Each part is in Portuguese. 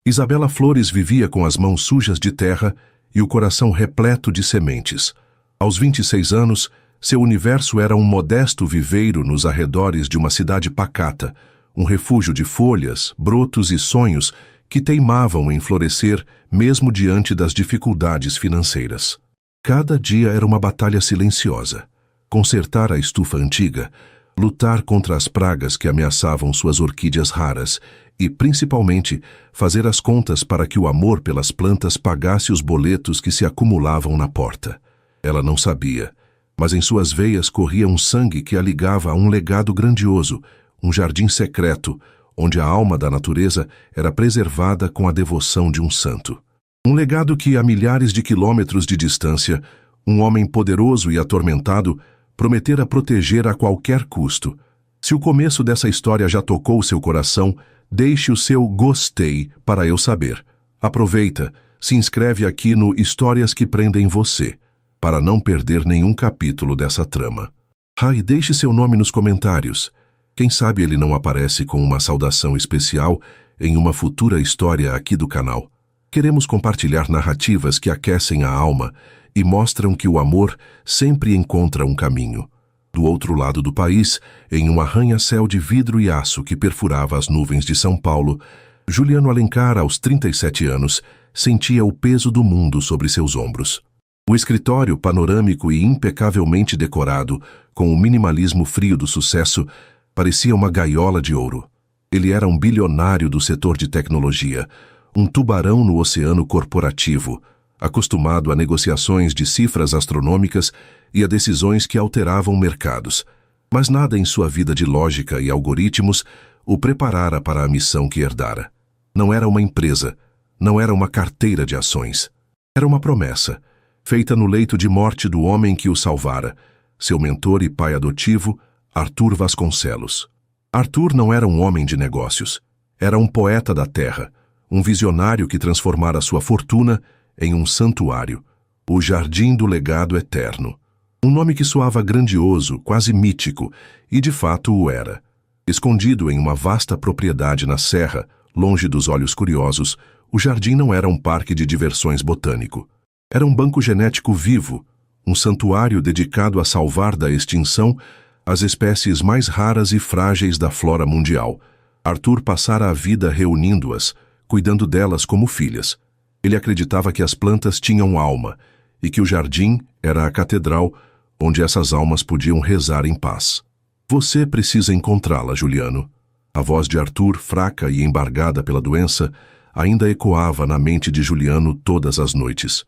Isabela Flores vivia com as mãos sujas de terra e o coração repleto de sementes. Aos 26 anos, seu universo era um modesto viveiro nos arredores de uma cidade pacata, um refúgio de folhas, brotos e sonhos que teimavam em florescer mesmo diante das dificuldades financeiras. Cada dia era uma batalha silenciosa. Consertar a estufa antiga, lutar contra as pragas que ameaçavam suas orquídeas raras e, principalmente, fazer as contas para que o amor pelas plantas pagasse os boletos que se acumulavam na porta. Ela não sabia, mas em suas veias corria um sangue que a ligava a um legado grandioso, um jardim secreto, onde a alma da natureza era preservada com a devoção de um santo. Um legado que, a milhares de quilômetros de distância, um homem poderoso e atormentado prometera proteger a qualquer custo. Se o começo dessa história já tocou seu coração, deixe o seu gostei para eu saber. Aproveita, se inscreve aqui no Histórias que Prendem Você, para não perder nenhum capítulo dessa trama. E deixe seu nome nos comentários. Quem sabe ele não aparece com uma saudação especial em uma futura história aqui do canal. Queremos compartilhar narrativas que aquecem a alma e mostram que o amor sempre encontra um caminho. Do outro lado do país, em um arranha-céu de vidro e aço que perfurava as nuvens de São Paulo, Juliano Alencar, aos 37 anos, sentia o peso do mundo sobre seus ombros. O escritório panorâmico e impecavelmente decorado, com o minimalismo frio do sucesso, parecia uma gaiola de ouro. Ele era um bilionário do setor de tecnologia, um tubarão no oceano corporativo, acostumado a negociações de cifras astronômicas e a decisões que alteravam mercados. Mas nada em sua vida de lógica e algoritmos o preparara para a missão que herdara. Não era uma empresa, não era uma carteira de ações. Era uma promessa, feita no leito de morte do homem que o salvara, seu mentor e pai adotivo, Arthur Vasconcelos. Arthur não era um homem de negócios. Era um poeta da terra, um visionário que transformara sua fortuna em um santuário, o Jardim do Legado Eterno. Um nome que soava grandioso, quase mítico, e de fato o era. Escondido em uma vasta propriedade na serra, longe dos olhos curiosos, o jardim não era um parque de diversões botânico. Era um banco genético vivo, um santuário dedicado a salvar da extinção as espécies mais raras e frágeis da flora mundial. Arthur passara a vida reunindo-as, cuidando delas como filhas. Ele acreditava que as plantas tinham alma e que o jardim era a catedral onde essas almas podiam rezar em paz. Você precisa encontrá-la, Juliano. A voz de Arthur, fraca e embargada pela doença, ainda ecoava na mente de Juliano todas as noites.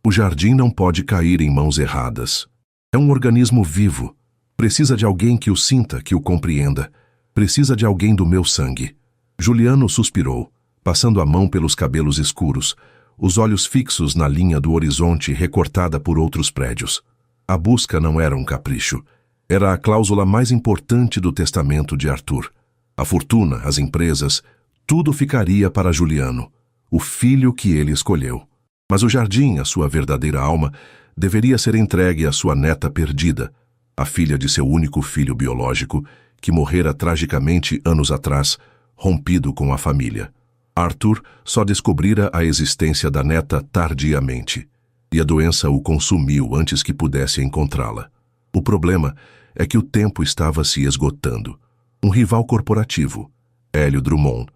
O jardim não pode cair em mãos erradas. É um organismo vivo. Precisa de alguém que o sinta, que o compreenda. Precisa de alguém do meu sangue. Juliano suspirou, passando a mão pelos cabelos escuros, os olhos fixos na linha do horizonte recortada por outros prédios. A busca não era um capricho. Era a cláusula mais importante do testamento de Arthur. A fortuna, as empresas, tudo ficaria para Juliano, o filho que ele escolheu. Mas o jardim, a sua verdadeira alma, deveria ser entregue à sua neta perdida, a filha de seu único filho biológico, que morrera tragicamente anos atrás, rompido com a família. Arthur só descobrira a existência da neta tardiamente, e a doença o consumiu antes que pudesse encontrá-la. O problema é que o tempo estava se esgotando. Um rival corporativo, Hélio Drummond,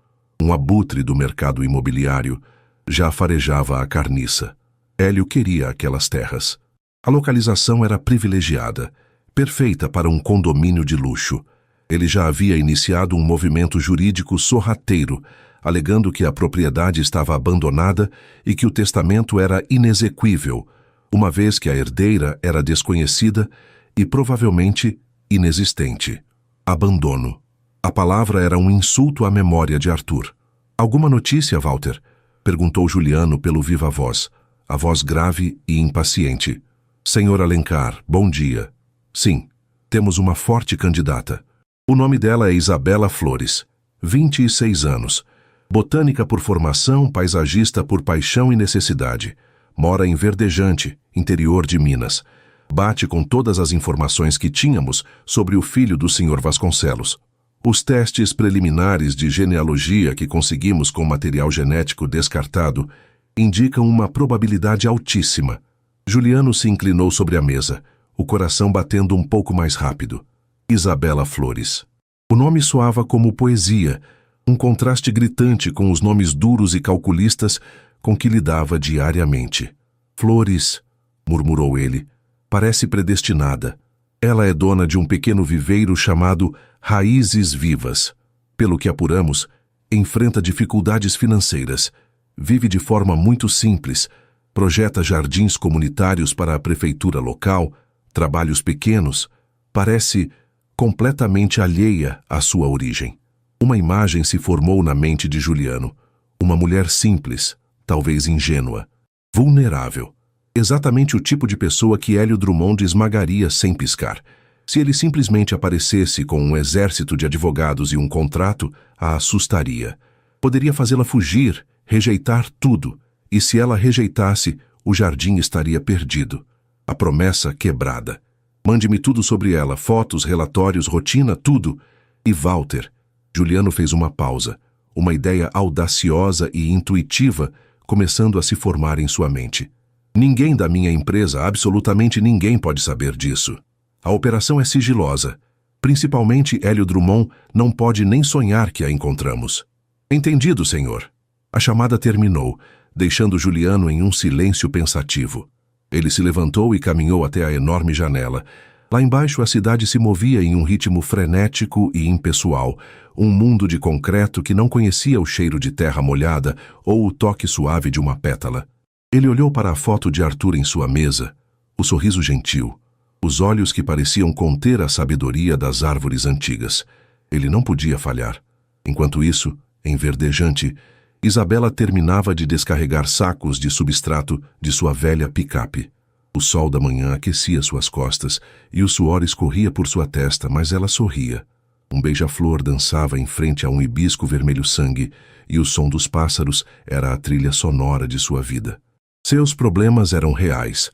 um abutre do mercado imobiliário, já farejava a carniça. Hélio queria aquelas terras. A localização era privilegiada, perfeita para um condomínio de luxo. Ele já havia iniciado um movimento jurídico sorrateiro, alegando que a propriedade estava abandonada e que o testamento era inexequível, uma vez que a herdeira era desconhecida e provavelmente inexistente. Abandono. A palavra era um insulto à memória de Arthur. "Alguma notícia, Walter?" perguntou Juliano pelo viva voz, a voz grave e impaciente. "Senhor Alencar, bom dia. Sim, temos uma forte candidata. O nome dela é Isabela Flores, 26 anos. Botânica por formação, paisagista por paixão e necessidade. Mora em Verdejante, interior de Minas. Bate com todas as informações que tínhamos sobre o filho do Sr. Vasconcelos." Os testes preliminares de genealogia que conseguimos com material genético descartado indicam uma probabilidade altíssima. Juliano se inclinou sobre a mesa, o coração batendo um pouco mais rápido. Isabela Flores. O nome soava como poesia, um contraste gritante com os nomes duros e calculistas com que lidava diariamente. Flores, murmurou ele, parece predestinada. Ela é dona de um pequeno viveiro chamado Raízes Vivas. Pelo que apuramos, enfrenta dificuldades financeiras, vive de forma muito simples, projeta jardins comunitários para a prefeitura local, trabalhos pequenos, parece completamente alheia à sua origem. Uma imagem se formou na mente de Juliano. Uma mulher simples, talvez ingênua, vulnerável. Exatamente o tipo de pessoa que Hélio Drummond esmagaria sem piscar. Se ele simplesmente aparecesse com um exército de advogados e um contrato, a assustaria. Poderia fazê-la fugir, rejeitar tudo, e se ela rejeitasse, o jardim estaria perdido. A promessa quebrada. Mande-me tudo sobre ela, fotos, relatórios, rotina, tudo. E Walter. Juliano fez uma pausa, uma ideia audaciosa e intuitiva começando a se formar em sua mente. Ninguém da minha empresa, absolutamente ninguém pode saber disso. A operação é sigilosa. Principalmente Hélio Drummond não pode nem sonhar que a encontramos. Entendido, senhor. A chamada terminou, deixando Juliano em um silêncio pensativo. Ele se levantou e caminhou até a enorme janela. Lá embaixo a cidade se movia em um ritmo frenético e impessoal, um mundo de concreto que não conhecia o cheiro de terra molhada ou o toque suave de uma pétala. Ele olhou para a foto de Arthur em sua mesa, o sorriso gentil, os olhos que pareciam conter a sabedoria das árvores antigas. Ele não podia falhar. Enquanto isso, em verdejante, Isabela terminava de descarregar sacos de substrato de sua velha picape. O sol da manhã aquecia suas costas e o suor escorria por sua testa, mas ela sorria. Um beija-flor dançava em frente a um hibisco vermelho-sangue e o som dos pássaros era a trilha sonora de sua vida. Seus problemas eram reais.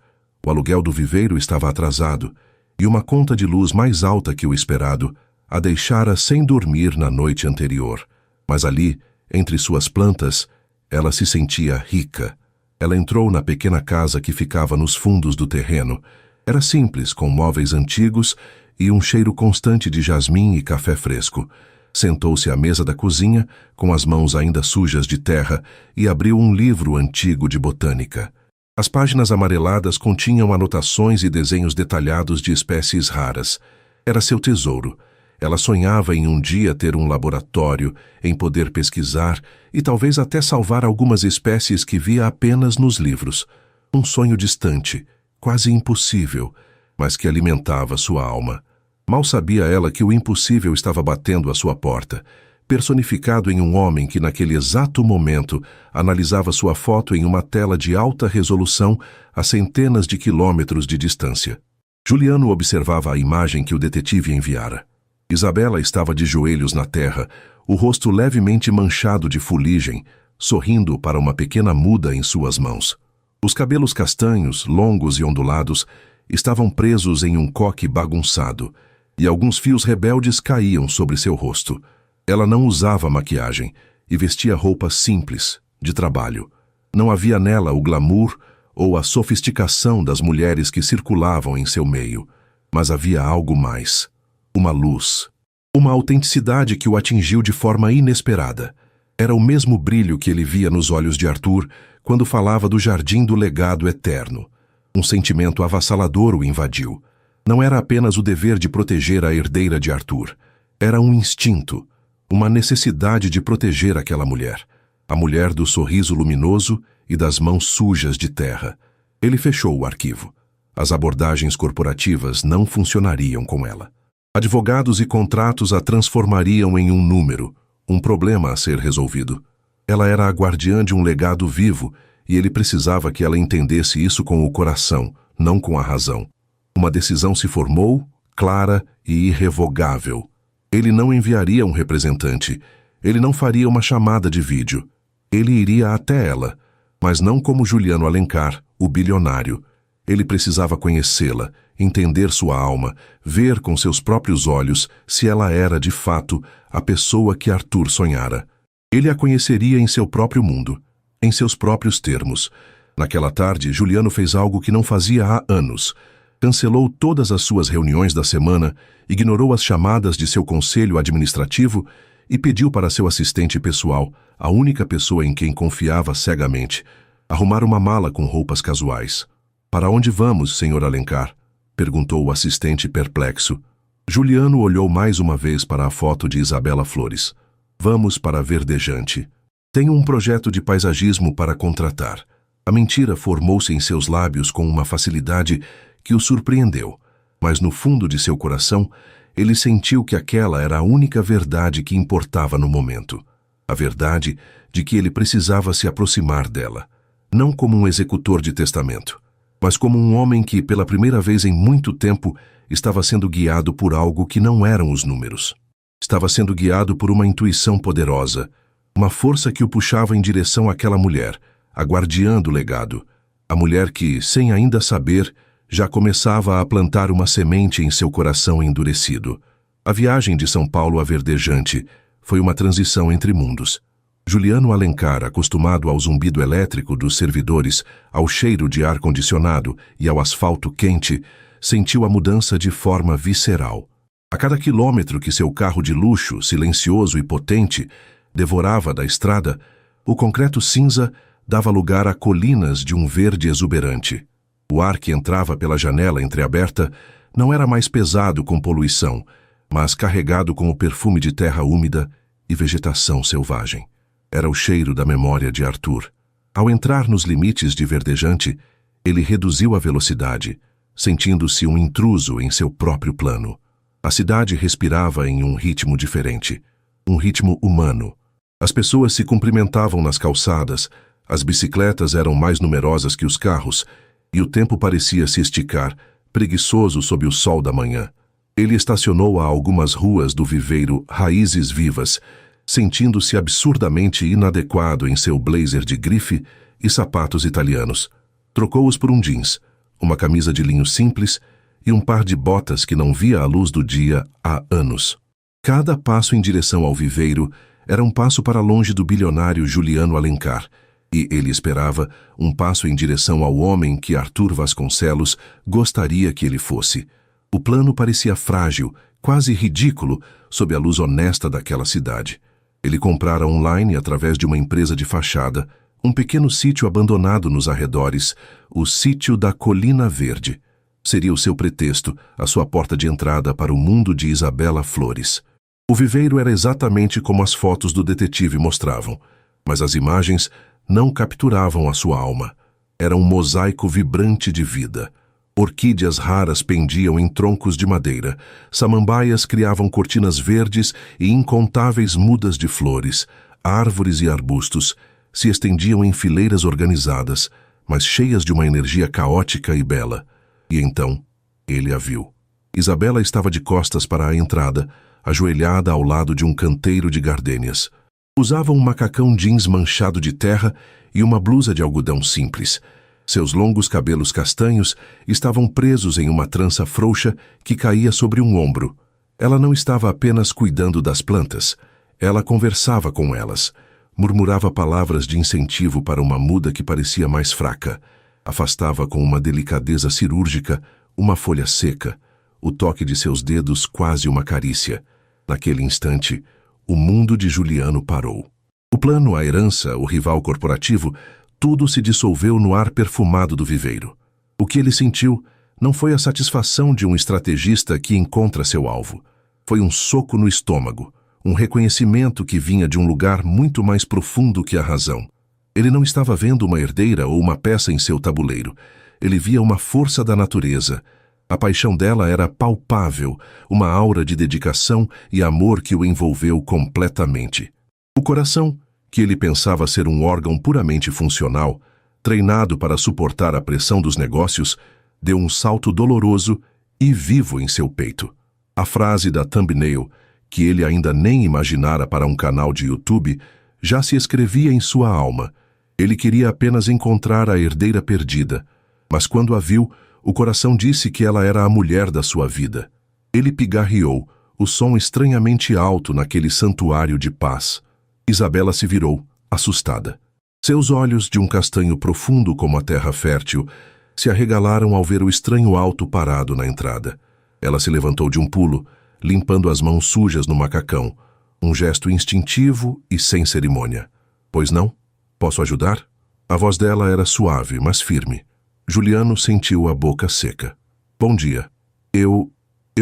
O aluguel do viveiro estava atrasado e uma conta de luz mais alta que o esperado a deixara sem dormir na noite anterior. Mas ali, entre suas plantas, ela se sentia rica. Ela entrou na pequena casa que ficava nos fundos do terreno. Era simples, com móveis antigos e um cheiro constante de jasmim e café fresco. Sentou-se à mesa da cozinha, com as mãos ainda sujas de terra, e abriu um livro antigo de botânica. As páginas amareladas continham anotações e desenhos detalhados de espécies raras. Era seu tesouro. Ela sonhava em um dia ter um laboratório, em poder pesquisar e talvez até salvar algumas espécies que via apenas nos livros. Um sonho distante, quase impossível, mas que alimentava sua alma. Mal sabia ela que o impossível estava batendo à sua porta, personificado em um homem que naquele exato momento analisava sua foto em uma tela de alta resolução a centenas de quilômetros de distância. Juliano observava a imagem que o detetive enviara. Isabela estava de joelhos na terra, o rosto levemente manchado de fuligem, sorrindo para uma pequena muda em suas mãos. Os cabelos castanhos, longos e ondulados, estavam presos em um coque bagunçado, e alguns fios rebeldes caíam sobre seu rosto. Ela não usava maquiagem e vestia roupas simples, de trabalho. Não havia nela o glamour ou a sofisticação das mulheres que circulavam em seu meio, mas havia algo mais. Uma luz. Uma autenticidade que o atingiu de forma inesperada. Era o mesmo brilho que ele via nos olhos de Arthur quando falava do jardim do legado eterno. Um sentimento avassalador o invadiu. Não era apenas o dever de proteger a herdeira de Arthur. Era um instinto, uma necessidade de proteger aquela mulher. A mulher do sorriso luminoso e das mãos sujas de terra. Ele fechou o arquivo. As abordagens corporativas não funcionariam com ela. Advogados e contratos a transformariam em um número, um problema a ser resolvido. Ela era a guardiã de um legado vivo e ele precisava que ela entendesse isso com o coração, não com a razão. Uma decisão se formou, clara e irrevogável. Ele não enviaria um representante, ele não faria uma chamada de vídeo. Ele iria até ela, mas não como Juliano Alencar, o bilionário. Ele precisava conhecê-la, entender sua alma, ver com seus próprios olhos se ela era, de fato, a pessoa que Arthur sonhara. Ele a conheceria em seu próprio mundo, em seus próprios termos. Naquela tarde, Juliano fez algo que não fazia há anos. Cancelou todas as suas reuniões da semana, ignorou as chamadas de seu conselho administrativo e pediu para seu assistente pessoal, a única pessoa em quem confiava cegamente, arrumar uma mala com roupas casuais. "Para onde vamos, Sr. Alencar?" perguntou o assistente perplexo. Juliano olhou mais uma vez para a foto de Isabela Flores. "Vamos para Verdejante. Tenho um projeto de paisagismo para contratar." A mentira formou-se em seus lábios com uma facilidade que o surpreendeu, mas no fundo de seu coração, ele sentiu que aquela era a única verdade que importava no momento. A verdade de que ele precisava se aproximar dela, não como um executor de testamento, mas como um homem que, pela primeira vez em muito tempo, estava sendo guiado por algo que não eram os números. Estava sendo guiado por uma intuição poderosa, uma força que o puxava em direção àquela mulher, a guardiã do legado, a mulher que, sem ainda saber, já começava a plantar uma semente em seu coração endurecido. A viagem de São Paulo a Verdejante foi uma transição entre mundos. Juliano Alencar, acostumado ao zumbido elétrico dos servidores, ao cheiro de ar-condicionado e ao asfalto quente, sentiu a mudança de forma visceral. A cada quilômetro que seu carro de luxo, silencioso e potente, devorava da estrada, o concreto cinza dava lugar a colinas de um verde exuberante. O ar que entrava pela janela entreaberta não era mais pesado com poluição, mas carregado com o perfume de terra úmida e vegetação selvagem. Era o cheiro da memória de Arthur. Ao entrar nos limites de Verdejante, ele reduziu a velocidade, sentindo-se um intruso em seu próprio plano. A cidade respirava em um ritmo diferente, um ritmo humano. As pessoas se cumprimentavam nas calçadas, as bicicletas eram mais numerosas que os carros, e o tempo parecia se esticar, preguiçoso sob o sol da manhã. Ele estacionou a algumas ruas do viveiro Raízes Vivas, sentindo-se absurdamente inadequado em seu blazer de grife e sapatos italianos. Trocou-os por um jeans, uma camisa de linho simples e um par de botas que não via a luz do dia há anos. Cada passo em direção ao viveiro era um passo para longe do bilionário Juliano Alencar, e ele esperava um passo em direção ao homem que Arthur Vasconcelos gostaria que ele fosse. O plano parecia frágil, quase ridículo, sob a luz honesta daquela cidade. Ele comprara online através de uma empresa de fachada, um pequeno sítio abandonado nos arredores, o Sítio da Colina Verde. Seria o seu pretexto, a sua porta de entrada para o mundo de Isabela Flores. O viveiro era exatamente como as fotos do detetive mostravam, mas as imagens não capturavam a sua alma. Era um mosaico vibrante de vida. Orquídeas raras pendiam em troncos de madeira, samambaias criavam cortinas verdes e incontáveis mudas de flores, árvores e arbustos se estendiam em fileiras organizadas, mas cheias de uma energia caótica e bela. E então, ele a viu. Isabela estava de costas para a entrada, ajoelhada ao lado de um canteiro de gardênias. Usava um macacão jeans manchado de terra e uma blusa de algodão simples. Seus longos cabelos castanhos estavam presos em uma trança frouxa que caía sobre um ombro. Ela não estava apenas cuidando das plantas. Ela conversava com elas. Murmurava palavras de incentivo para uma muda que parecia mais fraca. Afastava com uma delicadeza cirúrgica uma folha seca, o toque de seus dedos quase uma carícia. Naquele instante, o mundo de Juliano parou. O plano, a herança, o rival corporativo, tudo se dissolveu no ar perfumado do viveiro. O que ele sentiu não foi a satisfação de um estrategista que encontra seu alvo. Foi um soco no estômago, um reconhecimento que vinha de um lugar muito mais profundo que a razão. Ele não estava vendo uma herdeira ou uma peça em seu tabuleiro. Ele via uma força da natureza. A paixão dela era palpável, uma aura de dedicação e amor que o envolveu completamente. O coração, que ele pensava ser um órgão puramente funcional, treinado para suportar a pressão dos negócios, deu um salto doloroso e vivo em seu peito. A frase da thumbnail, que ele ainda nem imaginara para um canal de YouTube, já se escrevia em sua alma. Ele queria apenas encontrar a herdeira perdida, Mas quando a viu, o coração disse que ela era a mulher da sua vida. Ele pigarreou, o som estranhamente alto naquele santuário de paz. Isabela se virou, assustada. Seus olhos, de um castanho profundo como a terra fértil, se arregalaram ao ver o estranho alto parado na entrada. Ela se levantou de um pulo, limpando as mãos sujas no macacão, um gesto instintivo e sem cerimônia. Pois não? Posso ajudar? A voz dela era suave, mas firme. Juliano sentiu a boca seca. Bom dia. Eu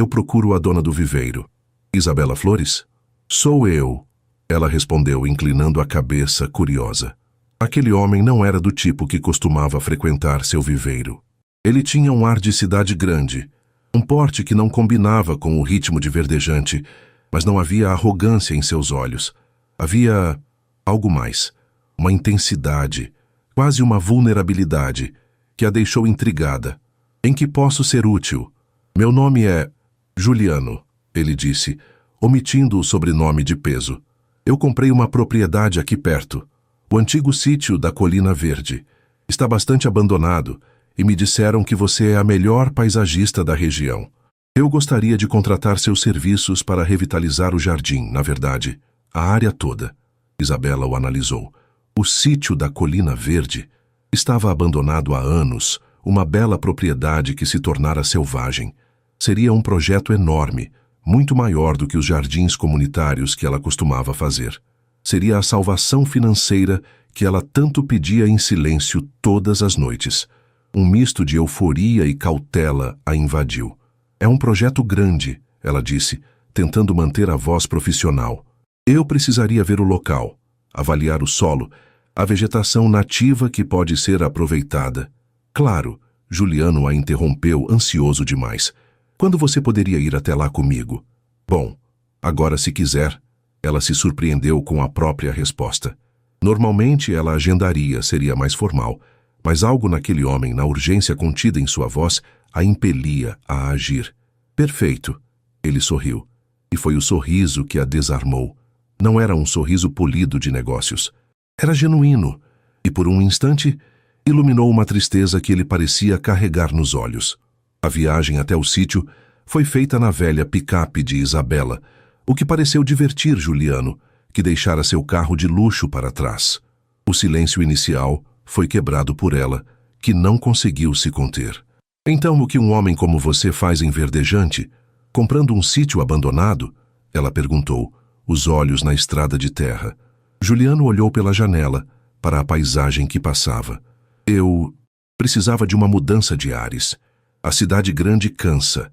procuro a dona do viveiro. Isabela Flores? Sou eu, ela respondeu, inclinando a cabeça, curiosa. Aquele homem não era do tipo que costumava frequentar seu viveiro. Ele tinha um ar de cidade grande, um porte que não combinava com o ritmo de verdejante, mas não havia arrogância em seus olhos. Havia algo mais, uma intensidade, quase uma vulnerabilidade, que a deixou intrigada. Em que posso ser útil? Meu nome é Juliano, ele disse, omitindo o sobrenome de peso. Eu comprei uma propriedade aqui perto, o antigo sítio da Colina Verde. Está bastante abandonado e me disseram que você é a melhor paisagista da região. Eu gostaria de contratar seus serviços para revitalizar o jardim, na verdade, a área toda. Isabela o analisou. O sítio da Colina Verde estava abandonado há anos, uma bela propriedade que se tornara selvagem. Seria um projeto enorme, muito maior do que os jardins comunitários que ela costumava fazer. Seria a salvação financeira que ela tanto pedia em silêncio todas as noites. Um misto de euforia e cautela a invadiu. É um projeto grande, ela disse, tentando manter a voz profissional. Eu precisaria ver o local, avaliar o solo, a vegetação nativa que pode ser aproveitada. Claro, Juliano a interrompeu, ansioso demais. Quando você poderia ir até lá comigo? Bom, agora se quiser. Ela se surpreendeu com a própria resposta. Normalmente ela agendaria, seria mais formal, mas algo naquele homem, na urgência contida em sua voz, a impelia a agir. Perfeito. Ele sorriu. E foi o sorriso que a desarmou. Não era um sorriso polido de negócios. Era genuíno, e por um instante iluminou uma tristeza que ele parecia carregar nos olhos. A viagem até o sítio foi feita na velha picape de Isabela, o que pareceu divertir Juliano, que deixara seu carro de luxo para trás. O silêncio inicial foi quebrado por ela, que não conseguiu se conter. Então, o que um homem como você faz em Verdejante, comprando um sítio abandonado? Ela perguntou, os olhos na estrada de terra. Juliano olhou pela janela, para a paisagem que passava. Eu precisava de uma mudança de ares. A cidade grande cansa.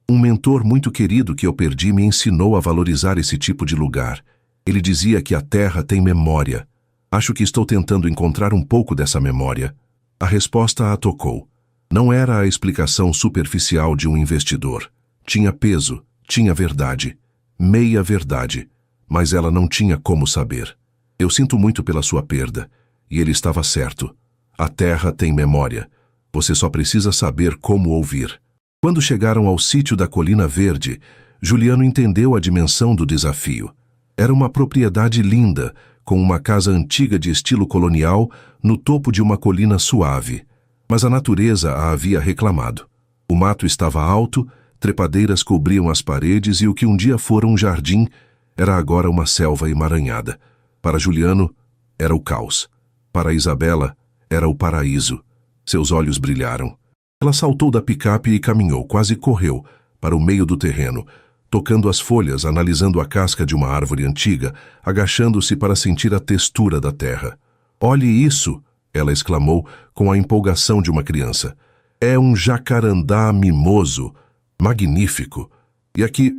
Um mentor muito querido que eu perdi me ensinou a valorizar esse tipo de lugar. Ele dizia que a terra tem memória. Acho que estou tentando encontrar um pouco dessa memória. A resposta a tocou. Não era a explicação superficial de um investidor. Tinha peso, tinha verdade. Meia verdade. Mas ela não tinha como saber. Eu sinto muito pela sua perda. E ele estava certo. A terra tem memória. Você só precisa saber como ouvir. Quando chegaram ao sítio da Colina Verde, Juliano entendeu a dimensão do desafio. Era uma propriedade linda, com uma casa antiga de estilo colonial no topo de uma colina suave. Mas a natureza a havia reclamado. O mato estava alto, trepadeiras cobriam as paredes e o que um dia fora um jardim era agora uma selva emaranhada. Para Juliano, era o caos. Para Isabela, era o paraíso. Seus olhos brilharam. Ela saltou da picape e caminhou, quase correu, para o meio do terreno, tocando as folhas, analisando a casca de uma árvore antiga, agachando-se para sentir a textura da terra. Olhe isso, ela exclamou com a empolgação de uma criança. É um jacarandá mimoso, magnífico. E aqui,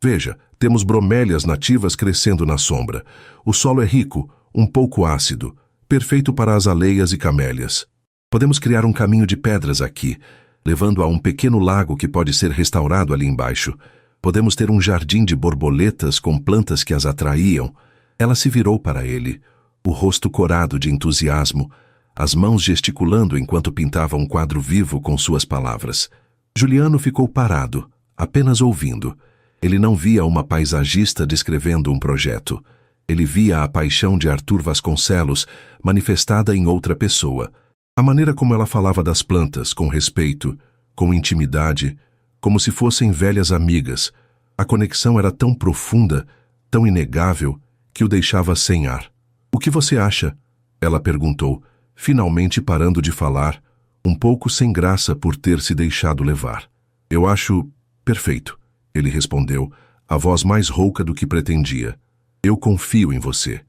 veja, temos bromélias nativas crescendo na sombra. O solo é rico, um pouco ácido, perfeito para azaleias e camélias. Podemos criar um caminho de pedras aqui, levando a um pequeno lago que pode ser restaurado ali embaixo. Podemos ter um jardim de borboletas com plantas que as atraíam. Ela se virou para ele, o rosto corado de entusiasmo, as mãos gesticulando enquanto pintava um quadro vivo com suas palavras. Juliano ficou parado, apenas ouvindo. Ele não via uma paisagista descrevendo um projeto. Ele via a paixão de Arthur Vasconcelos manifestada em outra pessoa. A maneira como ela falava das plantas, com respeito, com intimidade, como se fossem velhas amigas, a conexão era tão profunda, tão inegável, que o deixava sem ar. "O que você acha?" ela perguntou, finalmente parando de falar, um pouco sem graça por ter se deixado levar. "Eu acho perfeito", ele respondeu, a voz mais rouca do que pretendia. "Eu confio em você.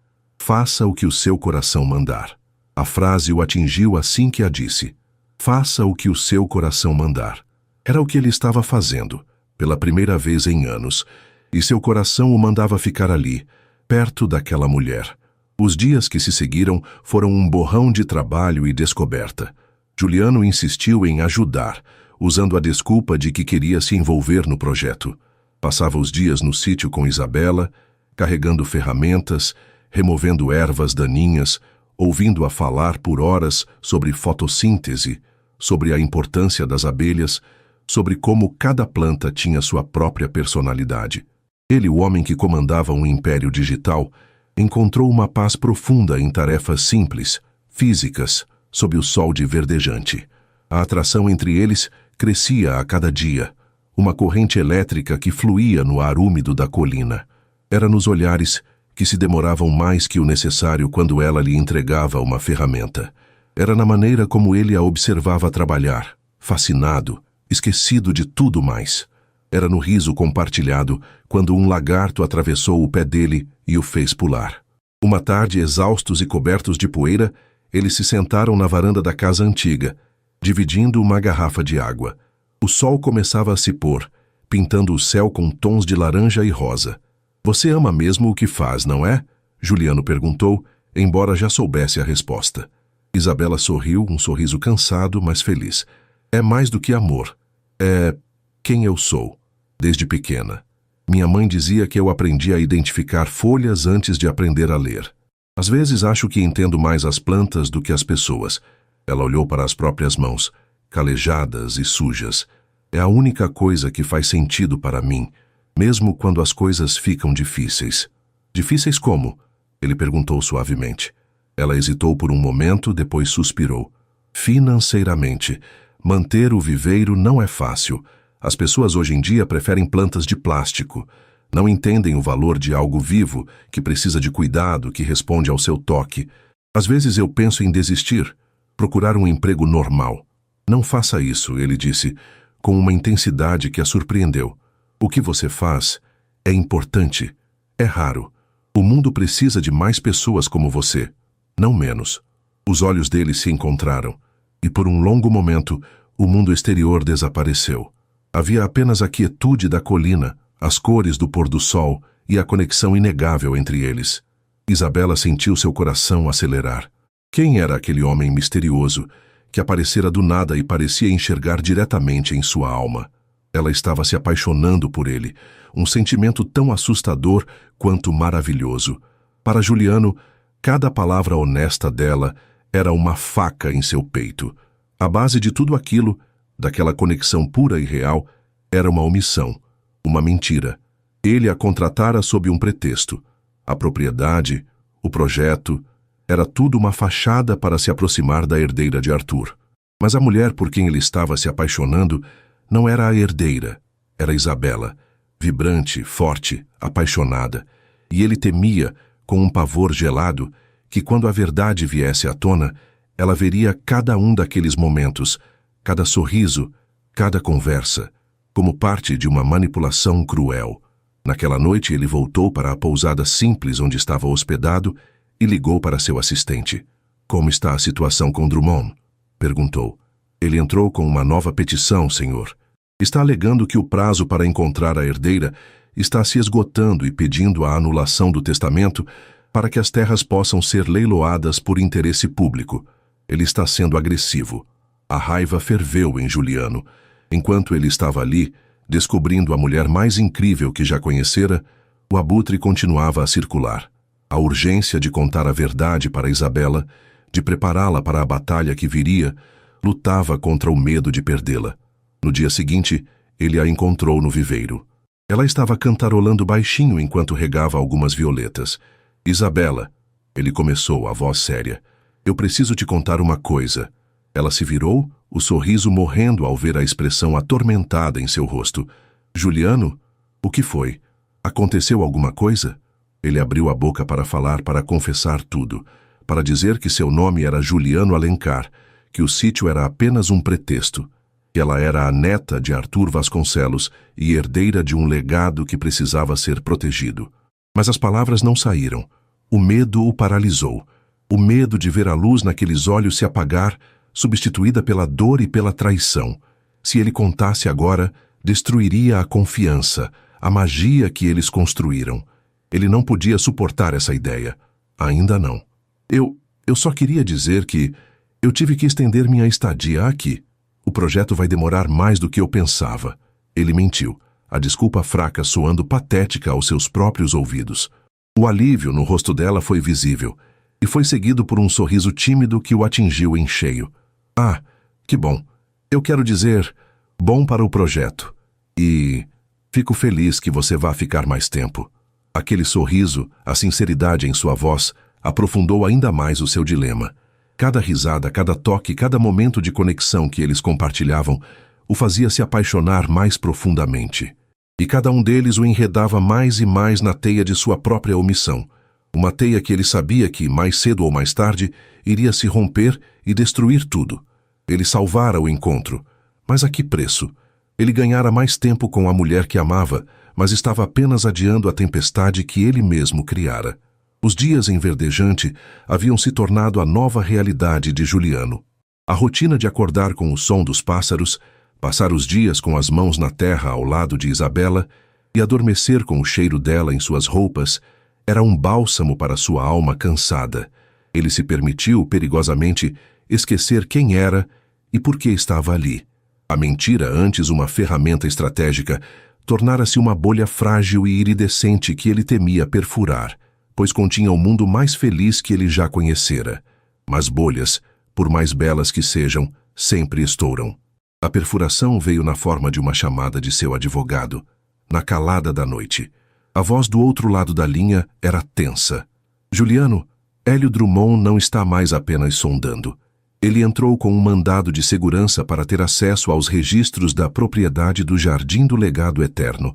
Faça o que o seu coração mandar." A frase o atingiu assim que a disse. Faça o que o seu coração mandar. Era o que ele estava fazendo, pela primeira vez em anos, e seu coração o mandava ficar ali, perto daquela mulher. Os dias que se seguiram foram um borrão de trabalho e descoberta. Juliano insistiu em ajudar, usando a desculpa de que queria se envolver no projeto. Passava os dias no sítio com Isabela, carregando ferramentas, removendo ervas daninhas, ouvindo-a falar por horas sobre fotossíntese, sobre a importância das abelhas, sobre como cada planta tinha sua própria personalidade. Ele, o homem que comandava um império digital, encontrou uma paz profunda em tarefas simples, físicas, sob o sol de verdejante. A atração entre eles crescia a cada dia, uma corrente elétrica que fluía no ar úmido da colina. Era nos olhares que se demoravam mais que o necessário quando ela lhe entregava uma ferramenta. Era na maneira como ele a observava trabalhar, fascinado, esquecido de tudo mais. Era no riso compartilhado quando um lagarto atravessou o pé dele e o fez pular. Uma tarde, exaustos e cobertos de poeira, eles se sentaram na varanda da casa antiga, dividindo uma garrafa de água. O sol começava a se pôr, pintando o céu com tons de laranja e rosa. "Você ama mesmo o que faz, não é?" Juliano perguntou, embora já soubesse a resposta. Isabela sorriu, um sorriso cansado, mas feliz. "É mais do que amor. É quem eu sou, desde pequena. Minha mãe dizia que eu aprendi a identificar folhas antes de aprender a ler. Às vezes acho que entendo mais as plantas do que as pessoas." Ela olhou para as próprias mãos, calejadas e sujas. "É a única coisa que faz sentido para mim, mesmo quando as coisas ficam difíceis." "Difíceis como?" ele perguntou suavemente. Ela hesitou por um momento, depois suspirou. "Financeiramente, manter o viveiro não é fácil. As pessoas hoje em dia preferem plantas de plástico. Não entendem o valor de algo vivo, que precisa de cuidado, que responde ao seu toque. Às vezes eu penso em desistir, procurar um emprego normal." "Não faça isso", ele disse, com uma intensidade que a surpreendeu. "O que você faz é importante, é raro. O mundo precisa de mais pessoas como você, não menos." Os olhos dele se encontraram, e por um longo momento o mundo exterior desapareceu. Havia apenas a quietude da colina, as cores do pôr do sol e a conexão inegável entre eles. Isabela sentiu seu coração acelerar. Quem era aquele homem misterioso que aparecera do nada e parecia enxergar diretamente em sua alma? Ela estava se apaixonando por ele, um sentimento tão assustador quanto maravilhoso. Para Juliano, cada palavra honesta dela era uma faca em seu peito. A base de tudo aquilo, daquela conexão pura e real, era uma omissão, uma mentira. Ele a contratara sob um pretexto. A propriedade, o projeto, era tudo uma fachada para se aproximar da herdeira de Arthur. Mas a mulher por quem ele estava se apaixonando não era a herdeira, era Isabela, vibrante, forte, apaixonada. E ele temia, com um pavor gelado, que quando a verdade viesse à tona, ela veria cada um daqueles momentos, cada sorriso, cada conversa, como parte de uma manipulação cruel. Naquela noite ele voltou para a pousada simples onde estava hospedado e ligou para seu assistente. "Como está a situação com Drummond?" perguntou. "Ele entrou com uma nova petição, senhor. Está alegando que o prazo para encontrar a herdeira está se esgotando e pedindo a anulação do testamento para que as terras possam ser leiloadas por interesse público. Ele está sendo agressivo." A raiva ferveu em Juliano. Enquanto ele estava ali, descobrindo a mulher mais incrível que já conhecera, o abutre continuava a circular. A urgência de contar a verdade para Isabela, de prepará-la para a batalha que viria, lutava contra o medo de perdê-la. No dia seguinte, ele a encontrou no viveiro. Ela estava cantarolando baixinho enquanto regava algumas violetas. "Isabela", ele começou, a voz séria, "eu preciso te contar uma coisa. Ela se virou, o sorriso morrendo ao ver a expressão atormentada em seu rosto. Juliano? O que foi? Aconteceu alguma coisa? Ele abriu a boca para falar, para confessar tudo, para dizer que seu nome era Juliano Alencar, que o sítio era apenas um pretexto, que ela era a neta de Arthur Vasconcelos e herdeira de um legado que precisava ser protegido. Mas as palavras não saíram. O medo o paralisou. O medo de ver a luz naqueles olhos se apagar, substituída pela dor e pela traição. Se ele contasse agora, destruiria a confiança, a magia que eles construíram. Ele não podia suportar essa ideia. Ainda não. Eu só queria dizer que eu tive que estender minha estadia aqui. O projeto vai demorar mais do que eu pensava. Ele mentiu, a desculpa fraca soando patética aos seus próprios ouvidos. O alívio no rosto dela foi visível, e foi seguido por um sorriso tímido que o atingiu em cheio. Ah, que bom. Eu quero dizer, bom para o projeto. E fico feliz que você vá ficar mais tempo. Aquele sorriso, a sinceridade em sua voz, aprofundou ainda mais o seu dilema. Cada risada, cada toque, cada momento de conexão que eles compartilhavam o fazia se apaixonar mais profundamente. E cada um deles o enredava mais e mais na teia de sua própria omissão. Uma teia que ele sabia que, mais cedo ou mais tarde, iria se romper e destruir tudo. Ele salvara o encontro. Mas a que preço? Ele ganhara mais tempo com a mulher que amava, mas estava apenas adiando a tempestade que ele mesmo criara. Os dias em Verdejante haviam se tornado a nova realidade de Juliano. A rotina de acordar com o som dos pássaros, passar os dias com as mãos na terra ao lado de Isabela e adormecer com o cheiro dela em suas roupas era um bálsamo para sua alma cansada. Ele se permitiu, perigosamente, esquecer quem era e por que estava ali. A mentira, antes uma ferramenta estratégica, tornara-se uma bolha frágil e iridescente que ele temia perfurar, pois continha o mundo mais feliz que ele já conhecera. Mas bolhas, por mais belas que sejam, sempre estouram. A perfuração veio na forma de uma chamada de seu advogado, na calada da noite. A voz do outro lado da linha era tensa. Juliano, Hélio Drummond não está mais apenas sondando. Ele entrou com um mandado de segurança para ter acesso aos registros da propriedade do Jardim do Legado Eterno.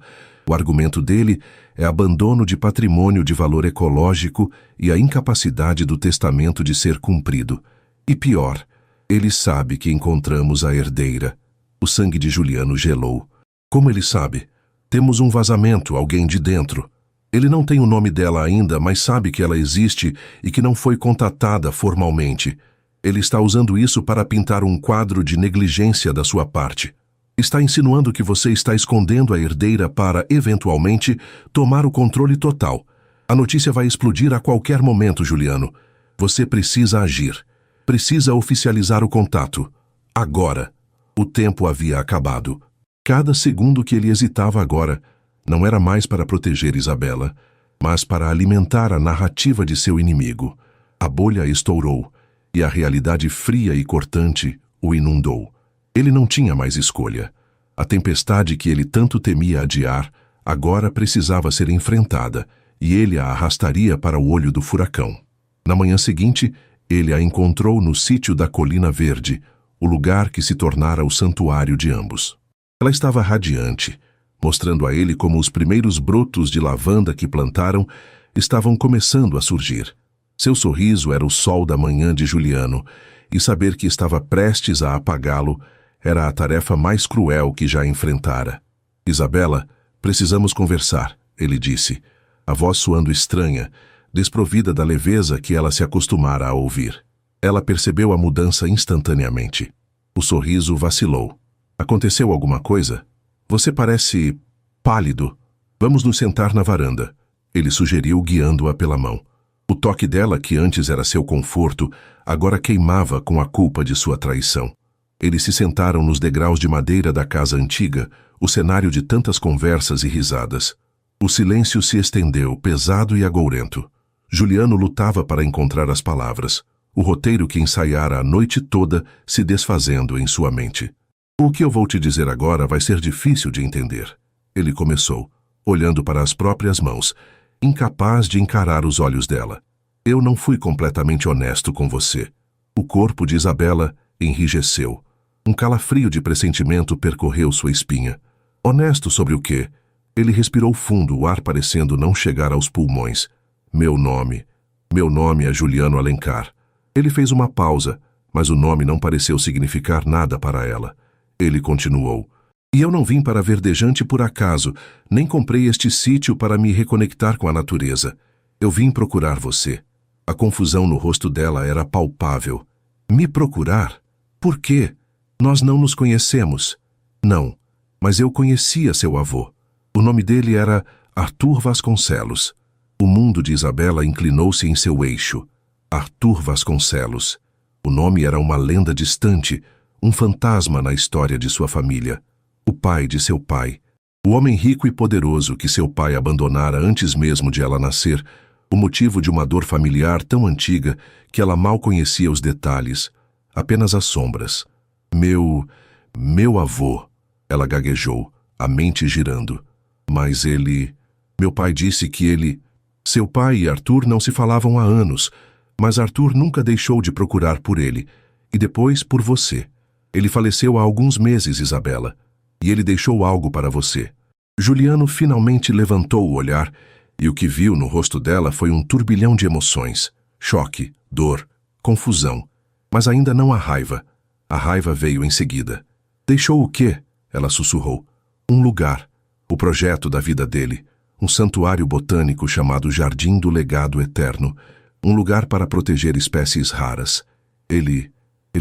O argumento dele é abandono de patrimônio de valor ecológico e a incapacidade do testamento de ser cumprido. E pior, ele sabe que encontramos a herdeira. O sangue de Juliano gelou. Como ele sabe? Temos um vazamento, alguém de dentro. Ele não tem o nome dela ainda, mas sabe que ela existe e que não foi contatada formalmente. Ele está usando isso para pintar um quadro de negligência da sua parte. Está insinuando que você está escondendo a herdeira para, eventualmente, tomar o controle total. A notícia vai explodir a qualquer momento, Juliano. Você precisa agir. Precisa oficializar o contato. Agora. O tempo havia acabado. Cada segundo que ele hesitava agora não era mais para proteger Isabela, mas para alimentar a narrativa de seu inimigo. A bolha estourou, e a realidade fria e cortante o inundou. Ele não tinha mais escolha. A tempestade que ele tanto temia adiar, agora precisava ser enfrentada, e ele a arrastaria para o olho do furacão. Na manhã seguinte, ele a encontrou no sítio da Colina Verde, o lugar que se tornara o santuário de ambos. Ela estava radiante, mostrando a ele como os primeiros brotos de lavanda que plantaram estavam começando a surgir. Seu sorriso era o sol da manhã de Juliano, e saber que estava prestes a apagá-lo era a tarefa mais cruel que já enfrentara. Isabela, precisamos conversar, ele disse, a voz soando estranha, desprovida da leveza que ela se acostumara a ouvir. Ela percebeu a mudança instantaneamente. O sorriso vacilou. Aconteceu alguma coisa? Você parece pálido. Vamos nos sentar na varanda, ele sugeriu, guiando-a pela mão. O toque dela, que antes era seu conforto, agora queimava com a culpa de sua traição. Eles se sentaram nos degraus de madeira da casa antiga, o cenário de tantas conversas e risadas. O silêncio se estendeu, pesado e agourento. Juliano lutava para encontrar as palavras, o roteiro que ensaiara a noite toda se desfazendo em sua mente. O que eu vou te dizer agora vai ser difícil de entender. Ele começou, olhando para as próprias mãos, incapaz de encarar os olhos dela. Eu não fui completamente honesto com você. O corpo de Isabela enrijeceu. Um calafrio de pressentimento percorreu sua espinha. Honesto sobre o quê? Ele respirou fundo, o ar parecendo não chegar aos pulmões. Meu nome é Juliano Alencar. Ele fez uma pausa, mas o nome não pareceu significar nada para ela. Ele continuou. E eu não vim para Verdejante por acaso, nem comprei este sítio para me reconectar com a natureza. Eu vim procurar você. A confusão no rosto dela era palpável. Me procurar? Por quê? Nós não nos conhecemos. Não, mas eu conhecia seu avô. O nome dele era Arthur Vasconcelos. O mundo de Isabela inclinou-se em seu eixo. Arthur Vasconcelos. O nome era uma lenda distante, um fantasma na história de sua família. O pai de seu pai. O homem rico e poderoso que seu pai abandonara antes mesmo de ela nascer, o motivo de uma dor familiar tão antiga que ela mal conhecia os detalhes, apenas as sombras. Meu avô, ela gaguejou, a mente girando. Mas ele... Meu pai disse que ele... Seu pai e Arthur não se falavam há anos, mas Arthur nunca deixou de procurar por ele, e depois por você. Ele faleceu há alguns meses, Isabela, e ele deixou algo para você. Juliano finalmente levantou o olhar, e o que viu no rosto dela foi um turbilhão de emoções. Choque, dor, confusão, mas ainda não a raiva. A raiva veio em seguida. Deixou o quê? Ela sussurrou. Um lugar, o projeto da vida dele, um santuário botânico chamado Jardim do Legado Eterno, um lugar para proteger espécies raras. Ele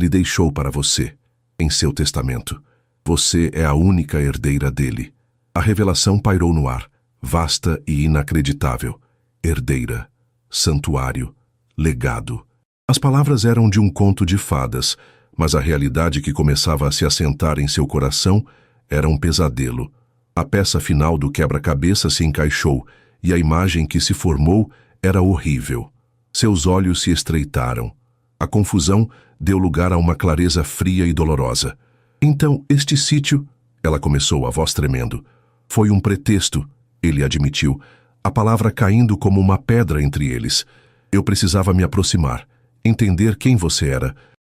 deixou para você, em seu testamento. Você é a única herdeira dele. A revelação pairou no ar, vasta e inacreditável. Herdeira, santuário, legado. As palavras eram de um conto de fadas, mas a realidade que começava a se assentar em seu coração era um pesadelo. A peça final do quebra-cabeça se encaixou e a imagem que se formou era horrível. Seus olhos se estreitaram. A confusão deu lugar a uma clareza fria e dolorosa. Então, este sítio, ela começou, a voz tremendo, foi um pretexto, ele admitiu, a palavra caindo como uma pedra entre eles. Eu precisava me aproximar, entender quem você era.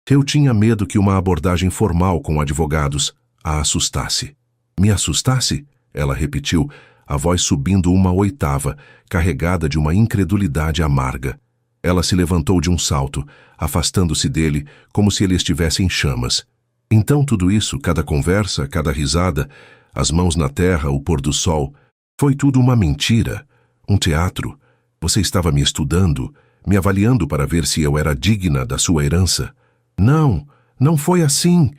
Eu tinha medo que uma abordagem formal com advogados a assustasse. Me assustasse? Ela repetiu, a voz subindo uma oitava, carregada de uma incredulidade amarga. Ela se levantou de um salto, afastando-se dele, como se ele estivesse em chamas. Então tudo isso, cada conversa, cada risada, as mãos na terra, o pôr do sol, foi tudo uma mentira, um teatro. Você estava me estudando, me avaliando para ver se eu era digna da sua herança. Não, não foi assim.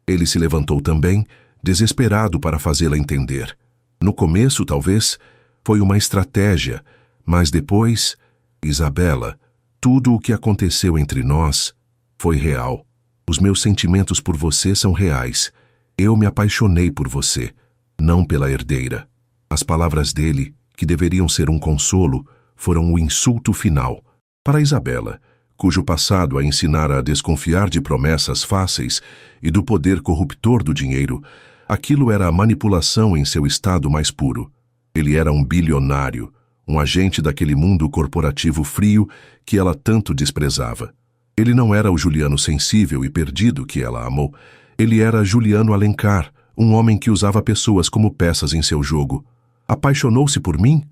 Ele se levantou também, desesperado para fazê-la entender. No começo, talvez, foi uma estratégia, mas depois, Isabela, tudo o que aconteceu entre nós foi real. Os meus sentimentos por você são reais. Eu me apaixonei por você, não pela herdeira. As palavras dele, que deveriam ser um consolo, foram o insulto final. Para Isabela, cujo passado a ensinara a desconfiar de promessas fáceis e do poder corruptor do dinheiro, aquilo era a manipulação em seu estado mais puro. Ele era um bilionário, um agente daquele mundo corporativo frio que ela tanto desprezava. Ele não era o Juliano sensível e perdido que ela amou. Ele era Juliano Alencar, um homem que usava pessoas como peças em seu jogo. Apaixonou-se por mim?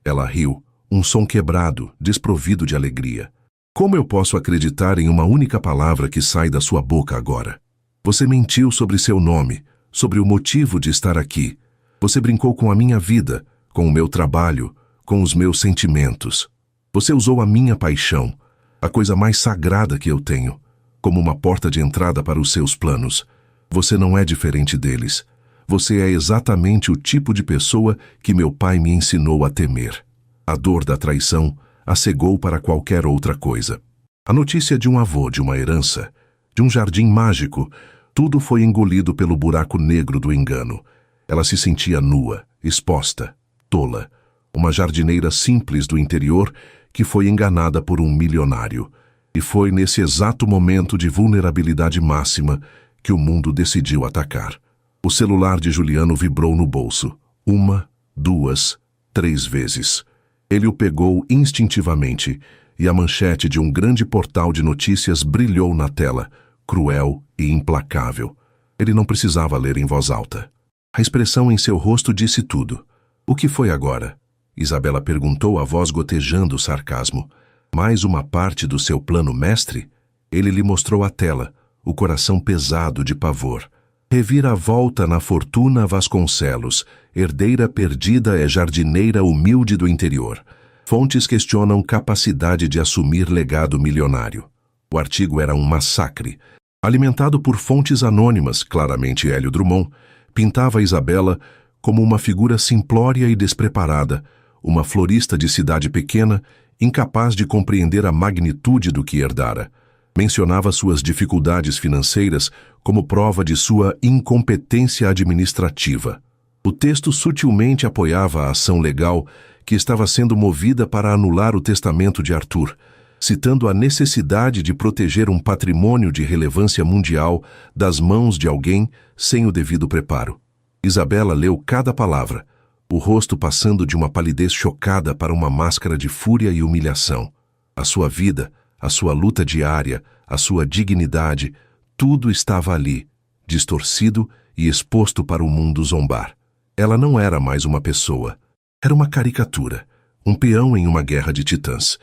Ela riu, um som quebrado, desprovido de alegria. Como eu posso acreditar em uma única palavra que sai da sua boca agora? Você mentiu sobre seu nome, sobre o motivo de estar aqui. Você brincou com a minha vida, com o meu trabalho, com os meus sentimentos. Você usou a minha paixão, a coisa mais sagrada que eu tenho, como uma porta de entrada para os seus planos. Você não é diferente deles. Você é exatamente o tipo de pessoa que meu pai me ensinou a temer. A dor da traição a cegou para qualquer outra coisa. A notícia de um avô, de uma herança, de um jardim mágico, tudo foi engolido pelo buraco negro do engano. Ela se sentia nua, exposta, tola, uma jardineira simples do interior que foi enganada por um milionário. E foi nesse exato momento de vulnerabilidade máxima que o mundo decidiu atacar. O celular de Juliano vibrou no bolso. 1, 2, 3 vezes. Ele o pegou instintivamente e a manchete de um grande portal de notícias brilhou na tela, cruel e implacável. Ele não precisava ler em voz alta. A expressão em seu rosto disse tudo. O que foi agora? Isabela perguntou, a voz gotejando sarcasmo. Mais uma parte do seu plano mestre? Ele lhe mostrou a tela, o coração pesado de pavor. Reviravolta na Fortuna Vasconcelos, herdeira perdida é jardineira humilde do interior. Fontes questionam capacidade de assumir legado milionário. O artigo era um massacre. Alimentado por fontes anônimas, claramente Hélio Drummond, pintava Isabela como uma figura simplória e despreparada, uma florista de cidade pequena, incapaz de compreender a magnitude do que herdara. Mencionava suas dificuldades financeiras como prova de sua incompetência administrativa. O texto sutilmente apoiava a ação legal que estava sendo movida para anular o testamento de Arthur, citando a necessidade de proteger um patrimônio de relevância mundial das mãos de alguém sem o devido preparo. Isabela leu cada palavra, o rosto passando de uma palidez chocada para uma máscara de fúria e humilhação. A sua vida, a sua luta diária, a sua dignidade, tudo estava ali, distorcido e exposto para o mundo zombar. Ela não era mais uma pessoa. Era uma caricatura, um peão em uma guerra de titãs.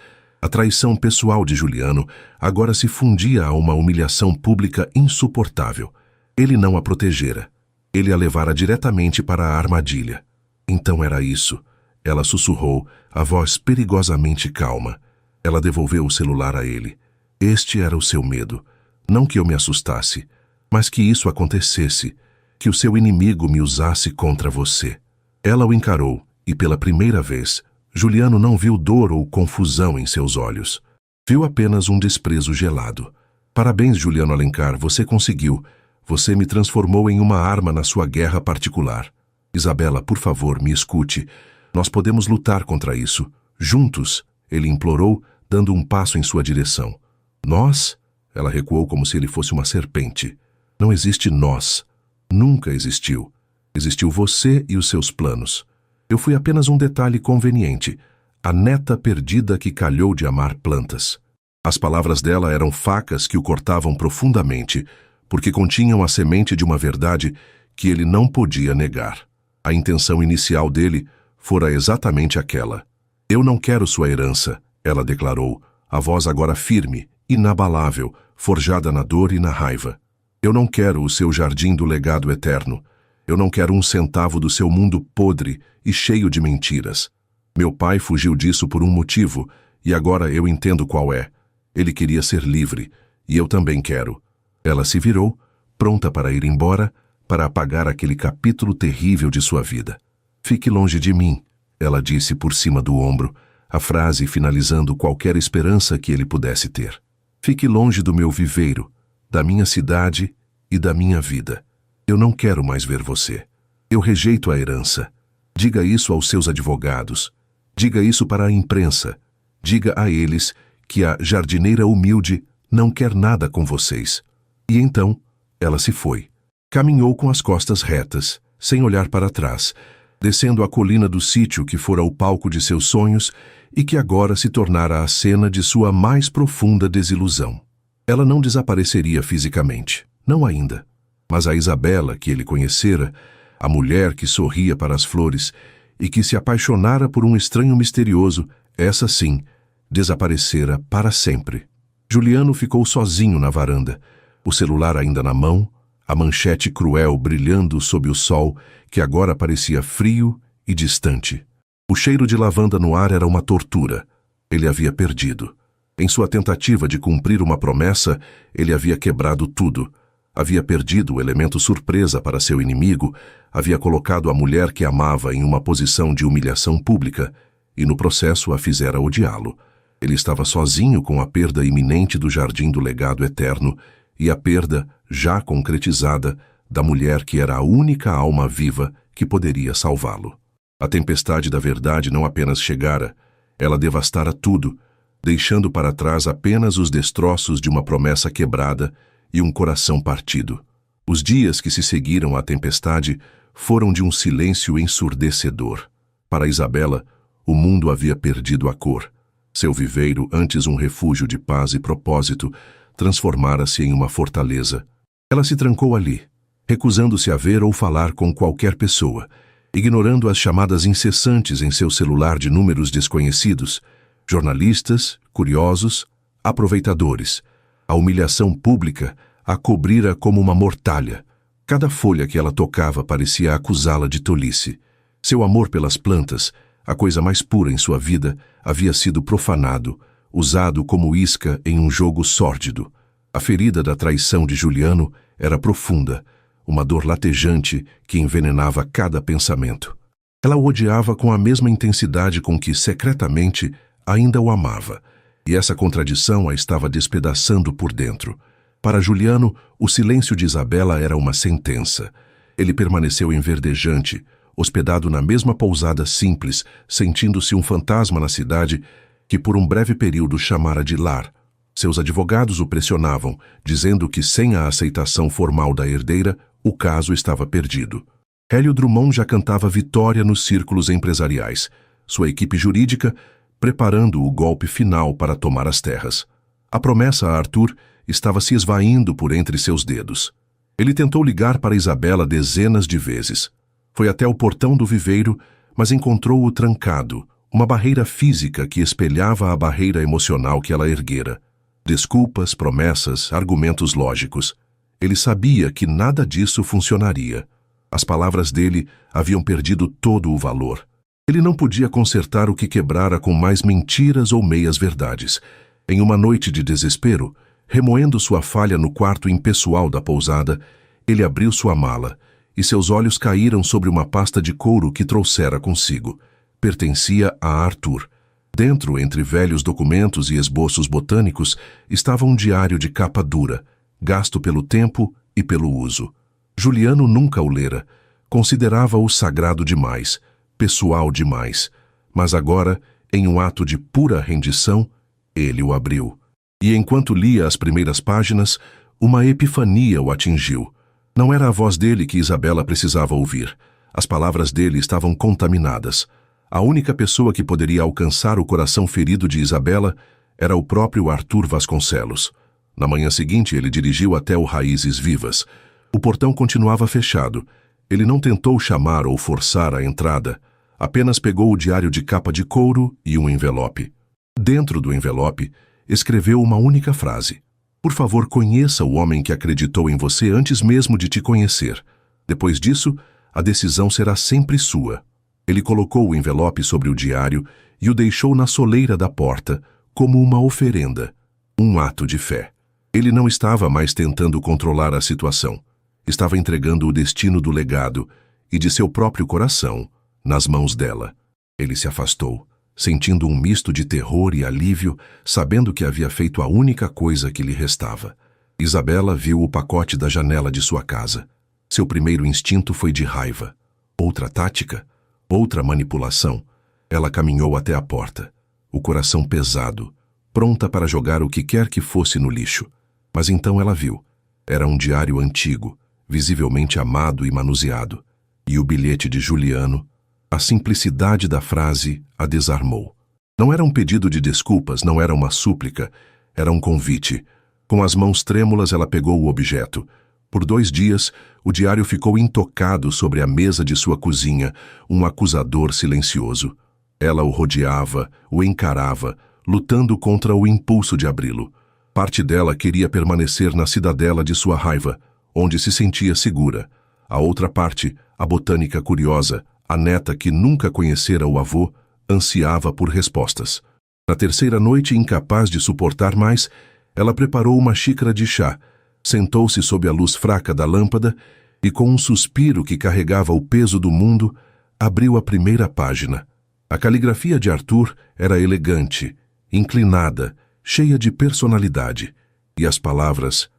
A traição pessoal de Juliano agora se fundia a uma humilhação pública insuportável. Ele não a protegera. Ele a levara diretamente para a armadilha. Então era isso. Ela sussurrou, a voz perigosamente calma. Ela devolveu o celular a ele. Este era o seu medo. Não que eu me assustasse, mas que isso acontecesse, que o seu inimigo me usasse contra você. Ela o encarou, e pela primeira vez, Juliano não viu dor ou confusão em seus olhos. Viu apenas um desprezo gelado. Parabéns, Juliano Alencar, você conseguiu. Você me transformou em uma arma na sua guerra particular. Isabela, por favor, me escute. Nós podemos lutar contra isso. Juntos, ele implorou, dando um passo em sua direção. Nós? Ela recuou como se ele fosse uma serpente. Não existe nós. Nunca existiu. Existiu você e os seus planos. Eu fui apenas um detalhe conveniente, a neta perdida que calhou de amar plantas. As palavras dela eram facas que o cortavam profundamente, porque continham a semente de uma verdade que ele não podia negar. A intenção inicial dele fora exatamente aquela. Eu não quero sua herança, ela declarou, a voz agora firme, inabalável, forjada na dor e na raiva. Eu não quero o seu jardim do legado eterno. Eu não quero um centavo do seu mundo podre e cheio de mentiras. Meu pai fugiu disso por um motivo, e agora eu entendo qual é. Ele queria ser livre, e eu também quero. Ela se virou, pronta para ir embora, para apagar aquele capítulo terrível de sua vida. Fique longe de mim, ela disse por cima do ombro, a frase finalizando qualquer esperança que ele pudesse ter. Fique longe do meu viveiro, da minha cidade e da minha vida. Eu não quero mais ver você. Eu rejeito a herança. Diga isso aos seus advogados. Diga isso para a imprensa. Diga a eles que a jardineira humilde não quer nada com vocês. E então, ela se foi. Caminhou com as costas retas, sem olhar para trás, descendo a colina do sítio que fora o palco de seus sonhos e que agora se tornara a cena de sua mais profunda desilusão. Ela não desapareceria fisicamente, não ainda. Mas a Isabela que ele conhecera, a mulher que sorria para as flores e que se apaixonara por um estranho misterioso, essa sim, desaparecera para sempre. Juliano ficou sozinho na varanda, o celular ainda na mão, a manchete cruel brilhando sob o sol que agora parecia frio e distante. O cheiro de lavanda no ar era uma tortura. Ele havia perdido. Em sua tentativa de cumprir uma promessa, ele havia quebrado tudo. Havia perdido o elemento surpresa para seu inimigo, havia colocado a mulher que amava em uma posição de humilhação pública e no processo a fizera odiá-lo. Ele estava sozinho com a perda iminente do jardim do legado eterno e a perda, já concretizada, da mulher que era a única alma viva que poderia salvá-lo. A tempestade da verdade não apenas chegara, ela devastara tudo, deixando para trás apenas os destroços de uma promessa quebrada e um coração partido. Os dias que se seguiram à tempestade foram de um silêncio ensurdecedor. Para Isabela, o mundo havia perdido a cor. Seu viveiro, antes um refúgio de paz e propósito, transformara-se em uma fortaleza. Ela se trancou ali, recusando-se a ver ou falar com qualquer pessoa, ignorando as chamadas incessantes em seu celular de números desconhecidos, jornalistas, curiosos, aproveitadores. A humilhação pública a cobrira como uma mortalha. Cada folha que ela tocava parecia acusá-la de tolice. Seu amor pelas plantas, a coisa mais pura em sua vida, havia sido profanado, usado como isca em um jogo sórdido. A ferida da traição de Juliano era profunda, uma dor latejante que envenenava cada pensamento. Ela o odiava com a mesma intensidade com que, secretamente, ainda o amava, e essa contradição a estava despedaçando por dentro. Para Juliano, o silêncio de Isabela era uma sentença. Ele permaneceu enverdejante, hospedado na mesma pousada simples, sentindo-se um fantasma na cidade que por um breve período chamara de lar. Seus advogados o pressionavam, dizendo que sem a aceitação formal da herdeira, o caso estava perdido. Hélio Drummond já cantava vitória nos círculos empresariais, sua equipe jurídica preparando o golpe final para tomar as terras. A promessa a Arthur estava se esvaindo por entre seus dedos. Ele tentou ligar para Isabela dezenas de vezes. Foi até o portão do viveiro, mas encontrou-o trancado, uma barreira física que espelhava a barreira emocional que ela erguera. Desculpas, promessas, argumentos lógicos. Ele sabia que nada disso funcionaria. As palavras dele haviam perdido todo o valor. Ele não podia consertar o que quebrara com mais mentiras ou meias-verdades. Em uma noite de desespero, remoendo sua falha no quarto impessoal da pousada, ele abriu sua mala, e seus olhos caíram sobre uma pasta de couro que trouxera consigo. Pertencia a Arthur. Dentro, entre velhos documentos e esboços botânicos, estava um diário de capa dura, gasto pelo tempo e pelo uso. Juliano nunca o lera. Considerava-o sagrado demais, pessoal demais. Mas agora, em um ato de pura rendição, ele o abriu. E enquanto lia as primeiras páginas, uma epifania o atingiu. Não era a voz dele que Isabela precisava ouvir. As palavras dele estavam contaminadas. A única pessoa que poderia alcançar o coração ferido de Isabela era o próprio Arthur Vasconcelos. Na manhã seguinte, ele dirigiu até o Raízes Vivas. O portão continuava fechado. Ele não tentou chamar ou forçar a entrada. Apenas pegou o diário de capa de couro e um envelope. Dentro do envelope, escreveu uma única frase. Por favor, conheça o homem que acreditou em você antes mesmo de te conhecer. Depois disso, a decisão será sempre sua. Ele colocou o envelope sobre o diário e o deixou na soleira da porta, como uma oferenda, um ato de fé. Ele não estava mais tentando controlar a situação. Estava entregando o destino do legado e de seu próprio coração nas mãos dela. Ele se afastou, sentindo um misto de terror e alívio, sabendo que havia feito a única coisa que lhe restava. Isabela viu o pacote da janela de sua casa. Seu primeiro instinto foi de raiva. Outra tática? Outra manipulação? Ela caminhou até a porta, o coração pesado, pronta para jogar o que quer que fosse no lixo. Mas então ela viu. Era um diário antigo, visivelmente amado e manuseado. E o bilhete de Juliano. A simplicidade da frase a desarmou. Não era um pedido de desculpas, não era uma súplica, era um convite. Com as mãos trêmulas, ela pegou o objeto. Por 2 dias, o diário ficou intocado sobre a mesa de sua cozinha, um acusador silencioso. Ela o rodeava, o encarava, lutando contra o impulso de abri-lo. Parte dela queria permanecer na cidadela de sua raiva, onde se sentia segura. A outra parte, a botânica curiosa, a neta que nunca conhecera o avô, ansiava por respostas. Na terceira noite, incapaz de suportar mais, ela preparou uma xícara de chá, sentou-se sob a luz fraca da lâmpada e, com um suspiro que carregava o peso do mundo, abriu a primeira página. A caligrafia de Arthur era elegante, inclinada, cheia de personalidade, e as palavras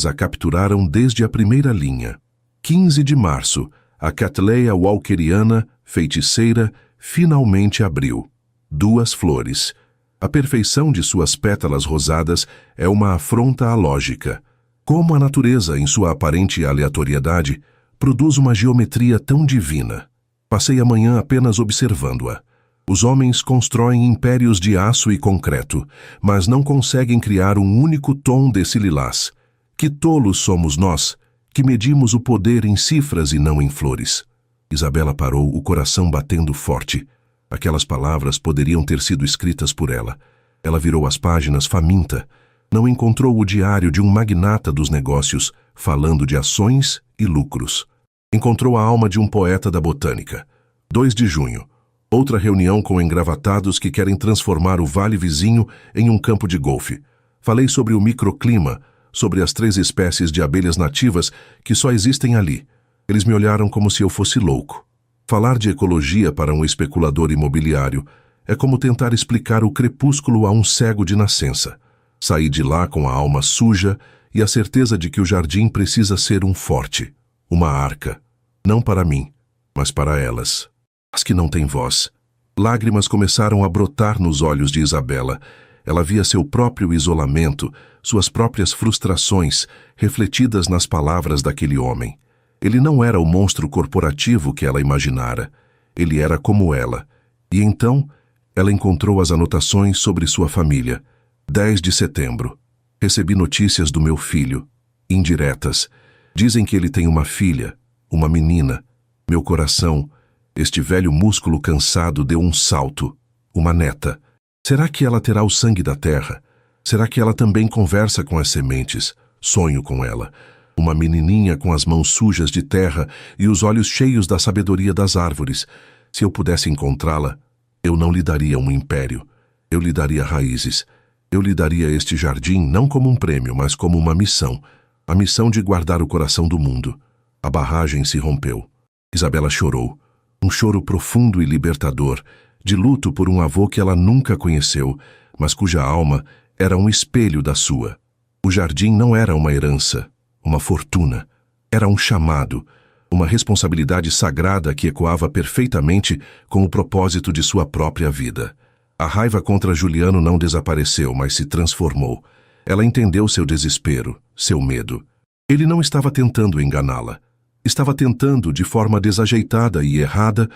a capturaram desde a primeira linha. 15 de março, a Catleia Walkeriana, feiticeira, finalmente abriu. 2 flores. A perfeição de suas pétalas rosadas é uma afronta à lógica. Como a natureza, em sua aparente aleatoriedade, produz uma geometria tão divina. Passei a manhã apenas observando-a. Os homens constroem impérios de aço e concreto, mas não conseguem criar um único tom desse lilás. Que tolos somos nós, que medimos o poder em cifras e não em flores. Isabela parou, o coração batendo forte. Aquelas palavras poderiam ter sido escritas por ela. Ela virou as páginas faminta. Não encontrou o diário de um magnata dos negócios, falando de ações e lucros. Encontrou a alma de um poeta da botânica. 2 de junho. Outra reunião com engravatados que querem transformar o vale vizinho em um campo de golfe. Falei sobre o microclima, sobre as 3 espécies de abelhas nativas que só existem ali. Eles me olharam como se eu fosse louco. Falar de ecologia para um especulador imobiliário é como tentar explicar o crepúsculo a um cego de nascença. Saí de lá com a alma suja e a certeza de que o jardim precisa ser um forte, uma arca. Não para mim, mas para elas. As que não têm voz. Lágrimas começaram a brotar nos olhos de Isabela. Ela via seu próprio isolamento, suas próprias frustrações, refletidas nas palavras daquele homem. Ele não era o monstro corporativo que ela imaginara. Ele era como ela. E então, ela encontrou as anotações sobre sua família. 10 de setembro. Recebi notícias do meu filho. Indiretas. Dizem que ele tem uma filha, uma menina. Meu coração, este velho músculo cansado, deu um salto. Uma neta. Será que ela terá o sangue da terra? Será que ela também conversa com as sementes? Sonho com ela. Uma menininha com as mãos sujas de terra e os olhos cheios da sabedoria das árvores. Se eu pudesse encontrá-la, eu não lhe daria um império. Eu lhe daria raízes. Eu lhe daria este jardim não como um prêmio, mas como uma missão. A missão de guardar o coração do mundo. A barragem se rompeu. Isabela chorou. Um choro profundo e libertador, de luto por um avô que ela nunca conheceu, mas cuja alma era um espelho da sua. O jardim não era uma herança, uma fortuna. Era um chamado, uma responsabilidade sagrada que ecoava perfeitamente com o propósito de sua própria vida. A raiva contra Juliano não desapareceu, mas se transformou. Ela entendeu seu desespero, seu medo. Ele não estava tentando enganá-la. Estava tentando, de forma desajeitada e errada,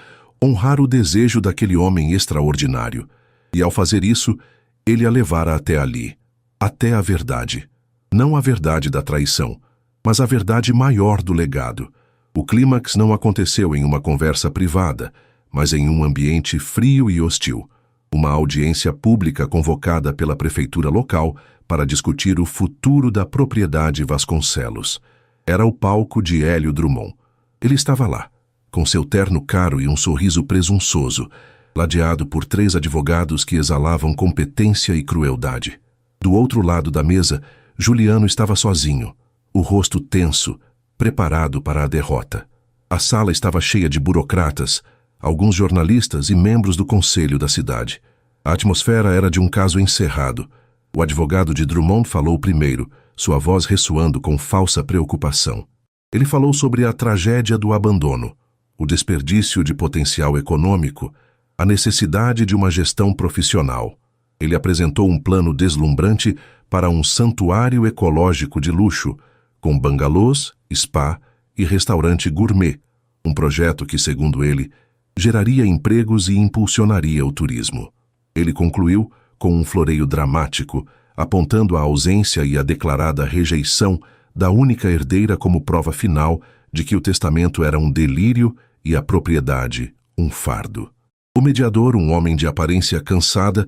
honrar o desejo daquele homem extraordinário. E ao fazer isso, ele a levara até ali, até a verdade. Não a verdade da traição, mas a verdade maior do legado. O clímax não aconteceu em uma conversa privada, mas em um ambiente frio e hostil. Uma audiência pública convocada pela prefeitura local para discutir o futuro da propriedade Vasconcelos. Era o palco de Hélio Drummond. Ele estava lá, com seu terno caro e um sorriso presunçoso, ladeado por 3 advogados que exalavam competência e crueldade. Do outro lado da mesa, Juliano estava sozinho, o rosto tenso, preparado para a derrota. A sala estava cheia de burocratas, alguns jornalistas e membros do conselho da cidade. A atmosfera era de um caso encerrado. O advogado de Drummond falou primeiro, sua voz ressoando com falsa preocupação. Ele falou sobre a tragédia do abandono, o desperdício de potencial econômico, a necessidade de uma gestão profissional. Ele apresentou um plano deslumbrante para um santuário ecológico de luxo, com bangalôs, spa e restaurante gourmet, um projeto que, segundo ele, geraria empregos e impulsionaria o turismo. Ele concluiu com um floreio dramático, apontando a ausência e a declarada rejeição da única herdeira como prova final de que o testamento era um delírio e a propriedade um fardo. O mediador, um homem de aparência cansada,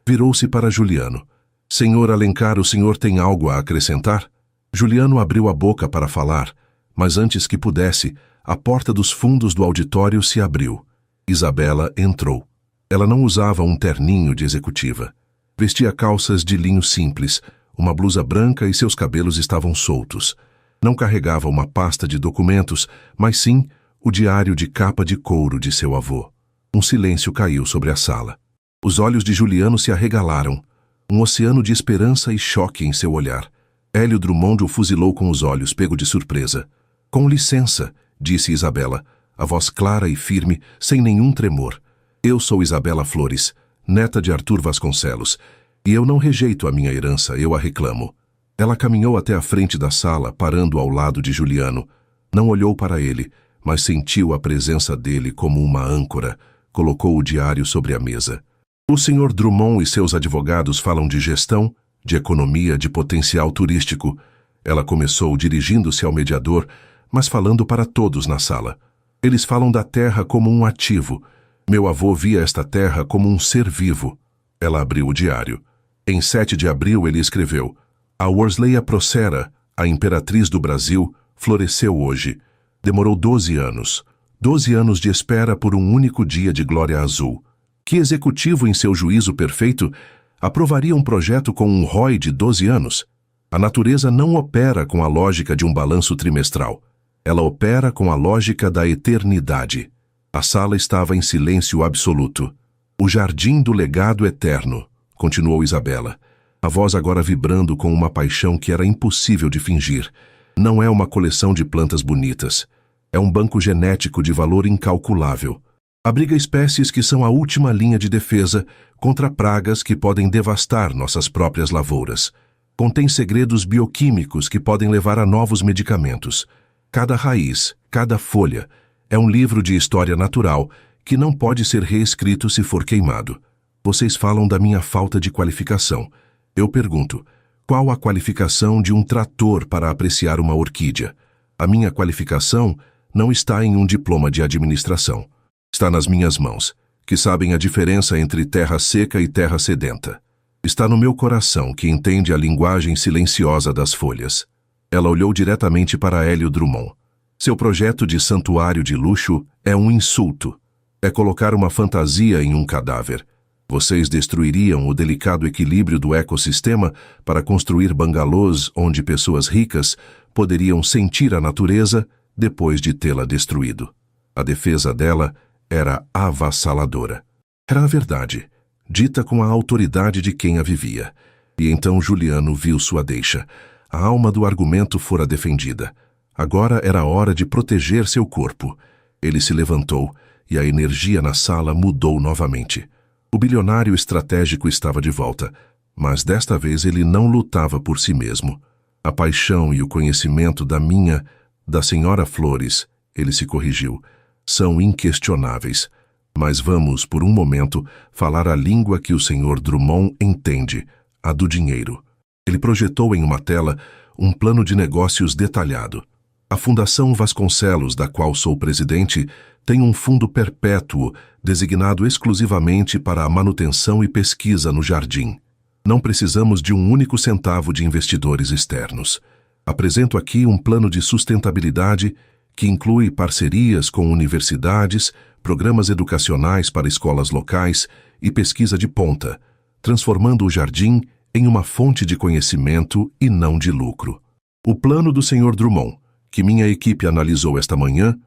virou-se para Juliano. «Senhor Alencar, o senhor tem algo a acrescentar?» Juliano abriu a boca para falar, mas antes que pudesse, a porta dos fundos do auditório se abriu. Isabela entrou. Ela não usava um terninho de executiva. Vestia calças de linho simples, uma blusa branca e seus cabelos estavam soltos. Não carregava uma pasta de documentos, mas sim o diário de capa de couro de seu avô. Um silêncio caiu sobre a sala. Os olhos de Juliano se arregalaram. Um oceano de esperança e choque em seu olhar. Hélio Drummond o fuzilou com os olhos, pego de surpresa. «Com licença», disse Isabela, a voz clara e firme, sem nenhum tremor. «Eu sou Isabela Flores, neta de Arthur Vasconcelos, e eu não rejeito a minha herança, eu a reclamo». Ela caminhou até a frente da sala, parando ao lado de Juliano. Não olhou para ele, mas sentiu a presença dele como uma âncora, colocou o diário sobre a mesa. O Sr. Drummond e seus advogados falam de gestão, de economia, de potencial turístico. Ela começou dirigindo-se ao mediador, mas falando para todos na sala. Eles falam da terra como um ativo. Meu avô via esta terra como um ser vivo. Ela abriu o diário. Em 7 de abril ele escreveu: A Worsleia Procera, a imperatriz do Brasil, floresceu hoje. Demorou 12 anos. 12 anos de espera por um único dia de glória azul. Que executivo, em seu juízo perfeito, aprovaria um projeto com um ROI de 12 anos? A natureza não opera com a lógica de um balanço trimestral. Ela opera com a lógica da eternidade. A sala estava em silêncio absoluto. O jardim do legado eterno, continuou Isabela, a voz agora vibrando com uma paixão que era impossível de fingir. Não é uma coleção de plantas bonitas. É um banco genético de valor incalculável. Abriga espécies que são a última linha de defesa contra pragas que podem devastar nossas próprias lavouras. Contém segredos bioquímicos que podem levar a novos medicamentos. Cada raiz, cada folha, é um livro de história natural que não pode ser reescrito se for queimado. Vocês falam da minha falta de qualificação. Eu pergunto, qual a qualificação de um trator para apreciar uma orquídea? A minha qualificação não está em um diploma de administração. Está nas minhas mãos, que sabem a diferença entre terra seca e terra sedenta. Está no meu coração, que entende a linguagem silenciosa das folhas. Ela olhou diretamente para Hélio Drummond. Seu projeto de santuário de luxo é um insulto. É colocar uma fantasia em um cadáver. Vocês destruiriam o delicado equilíbrio do ecossistema para construir bangalôs onde pessoas ricas poderiam sentir a natureza depois de tê-la destruído. A defesa dela era avassaladora. Era a verdade, dita com a autoridade de quem a vivia. E então Juliano viu sua deixa. A alma do argumento fora defendida. Agora era hora de proteger seu corpo. Ele se levantou e a energia na sala mudou novamente. O bilionário estratégico estava de volta, mas desta vez ele não lutava por si mesmo. A paixão e o conhecimento da senhora Flores, ele se corrigiu, são inquestionáveis. Mas vamos, por um momento, falar a língua que o Sr. Drummond entende, a do dinheiro. Ele projetou em uma tela um plano de negócios detalhado. A Fundação Vasconcelos, da qual sou presidente, tem um fundo perpétuo designado exclusivamente para a manutenção e pesquisa no jardim. Não precisamos de um único centavo de investidores externos. Apresento aqui um plano de sustentabilidade que inclui parcerias com universidades, programas educacionais para escolas locais e pesquisa de ponta, transformando o jardim em uma fonte de conhecimento e não de lucro. O plano do Sr. Drummond, que minha equipe analisou esta manhã,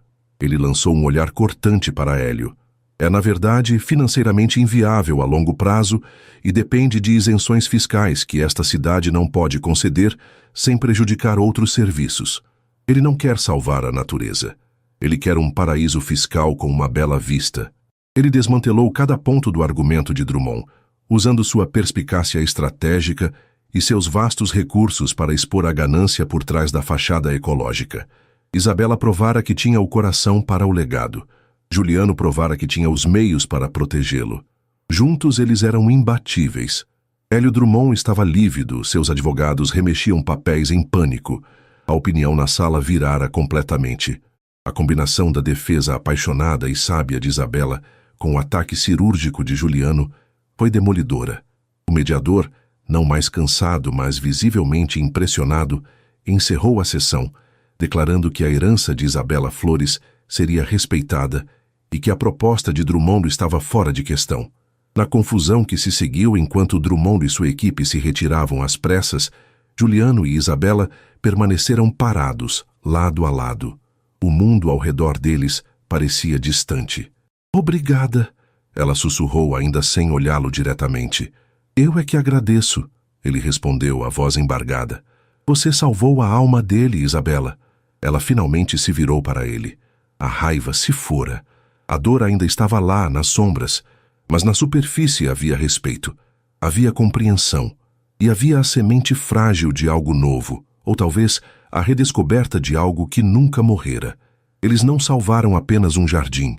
ele lançou um olhar cortante para Hélio. É, na verdade, financeiramente inviável a longo prazo e depende de isenções fiscais que esta cidade não pode conceder sem prejudicar outros serviços. Ele não quer salvar a natureza. Ele quer um paraíso fiscal com uma bela vista. Ele desmantelou cada ponto do argumento de Drummond, usando sua perspicácia estratégica e seus vastos recursos para expor a ganância por trás da fachada ecológica. Isabela provara que tinha o coração para o legado. Juliano provara que tinha os meios para protegê-lo. Juntos eles eram imbatíveis. Hélio Drummond estava lívido, seus advogados remexiam papéis em pânico. A opinião na sala virara completamente. A combinação da defesa apaixonada e sábia de Isabela com o ataque cirúrgico de Juliano foi demolidora. O mediador, não mais cansado, mas visivelmente impressionado, encerrou a sessão, declarando que a herança de Isabela Flores seria respeitada e que a proposta de Drummond estava fora de questão. Na confusão que se seguiu enquanto Drummond e sua equipe se retiravam às pressas, Juliano e Isabela permaneceram parados, lado a lado. O mundo ao redor deles parecia distante. "Obrigada", ela sussurrou ainda sem olhá-lo diretamente. "Eu é que agradeço", ele respondeu, a voz embargada. "Você salvou a alma dele, Isabela." Ela finalmente se virou para ele. A raiva se fora. A dor ainda estava lá, nas sombras, mas na superfície havia respeito, havia compreensão, e havia a semente frágil de algo novo, ou talvez a redescoberta de algo que nunca morrera. Eles não salvaram apenas um jardim.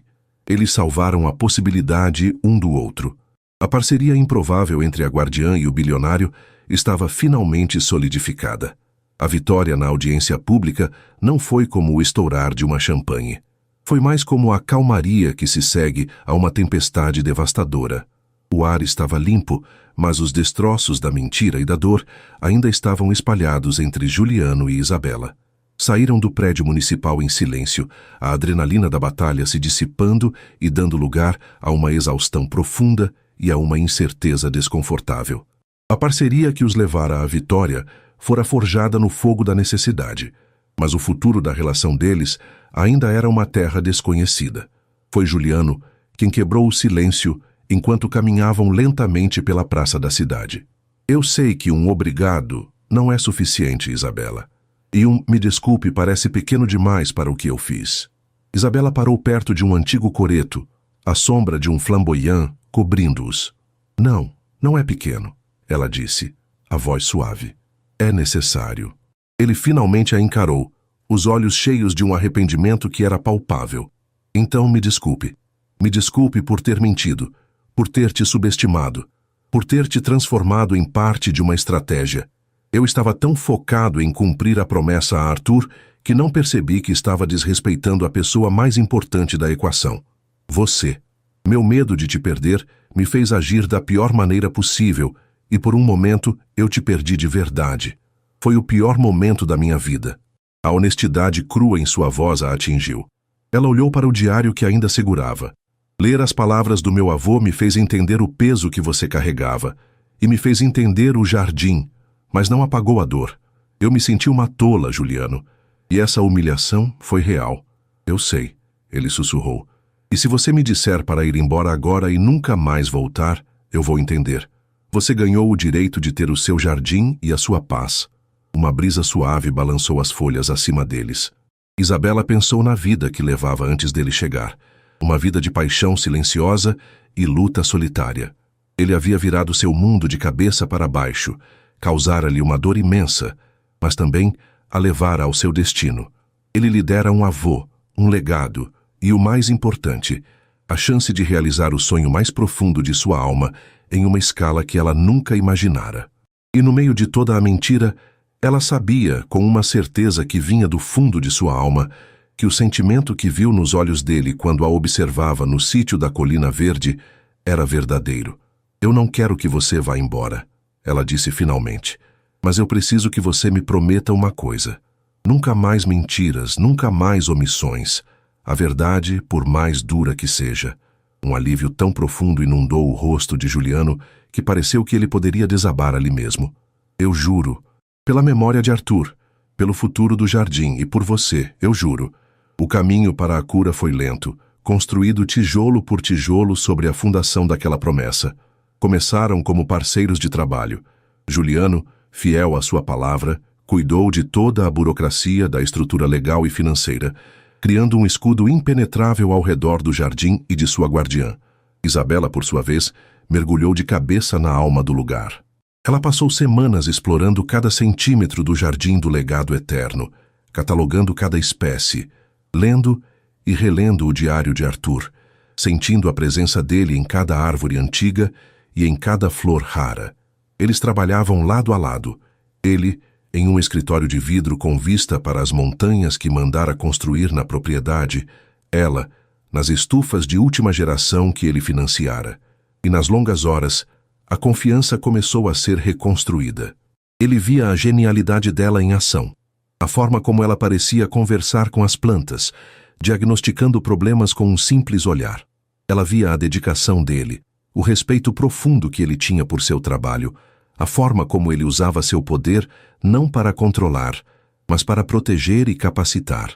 Eles salvaram a possibilidade um do outro. A parceria improvável entre a guardiã e o bilionário estava finalmente solidificada. A vitória na audiência pública não foi como o estourar de uma champanhe. Foi mais como a calmaria que se segue a uma tempestade devastadora. O ar estava limpo, mas os destroços da mentira e da dor ainda estavam espalhados entre Juliano e Isabela. Saíram do prédio municipal em silêncio, a adrenalina da batalha se dissipando e dando lugar a uma exaustão profunda e a uma incerteza desconfortável. A parceria que os levara à vitória fora forjada no fogo da necessidade, mas o futuro da relação deles ainda era uma terra desconhecida. Foi Juliano quem quebrou o silêncio enquanto caminhavam lentamente pela praça da cidade. Eu sei que um obrigado não é suficiente, Isabela. E me desculpe parece pequeno demais para o que eu fiz. Isabela parou perto de um antigo coreto, a sombra de um flamboyant cobrindo-os. Não, não é pequeno, ela disse, a voz suave. É necessário. Ele finalmente a encarou, os olhos cheios de um arrependimento que era palpável. Então me desculpe. Me desculpe por ter mentido, por ter te subestimado, por ter te transformado em parte de uma estratégia. Eu estava tão focado em cumprir a promessa a Arthur que não percebi que estava desrespeitando a pessoa mais importante da equação. Você. Meu medo de te perder me fez agir da pior maneira possível e por um momento eu te perdi de verdade. Foi o pior momento da minha vida. A honestidade crua em sua voz a atingiu. Ela olhou para o diário que ainda segurava. Ler as palavras do meu avô me fez entender o peso que você carregava e me fez entender o jardim, mas não apagou a dor. Eu me senti uma tola, Juliano, e essa humilhação foi real. Eu sei, ele sussurrou. E se você me disser para ir embora agora e nunca mais voltar, eu vou entender. Você ganhou o direito de ter o seu jardim e a sua paz. Uma brisa suave balançou as folhas acima deles. Isabela pensou na vida que levava antes dele chegar. Uma vida de paixão silenciosa e luta solitária. Ele havia virado seu mundo de cabeça para baixo, causara-lhe uma dor imensa, mas também a levara ao seu destino. Ele lhe dera um avô, um legado e, o mais importante, a chance de realizar o sonho mais profundo de sua alma em uma escala que ela nunca imaginara. E no meio de toda a mentira, ela sabia, com uma certeza que vinha do fundo de sua alma, que o sentimento que viu nos olhos dele quando a observava no sítio da Colina Verde era verdadeiro. Eu não quero que você vá embora, ela disse finalmente, mas eu preciso que você me prometa uma coisa. Nunca mais mentiras, nunca mais omissões. A verdade, por mais dura que seja. Um alívio tão profundo inundou o rosto de Juliano que pareceu que ele poderia desabar ali mesmo. Eu juro, pela memória de Arthur, pelo futuro do jardim e por você, eu juro. O caminho para a cura foi lento, construído tijolo por tijolo sobre a fundação daquela promessa. Começaram como parceiros de trabalho. Juliano, fiel à sua palavra, cuidou de toda a burocracia da estrutura legal e financeira, criando um escudo impenetrável ao redor do jardim e de sua guardiã. Isabela, por sua vez, mergulhou de cabeça na alma do lugar. Ela passou semanas explorando cada centímetro do jardim do legado eterno, catalogando cada espécie, lendo e relendo o diário de Arthur, sentindo a presença dele em cada árvore antiga e em cada flor rara. Eles trabalhavam lado a lado, ele em um escritório de vidro com vista para as montanhas que mandara construir na propriedade, ela nas estufas de última geração que ele financiara. E nas longas horas, a confiança começou a ser reconstruída. Ele via a genialidade dela em ação, a forma como ela parecia conversar com as plantas, diagnosticando problemas com um simples olhar. Ela via a dedicação dele, o respeito profundo que ele tinha por seu trabalho, a forma como ele usava seu poder não para controlar, mas para proteger e capacitar.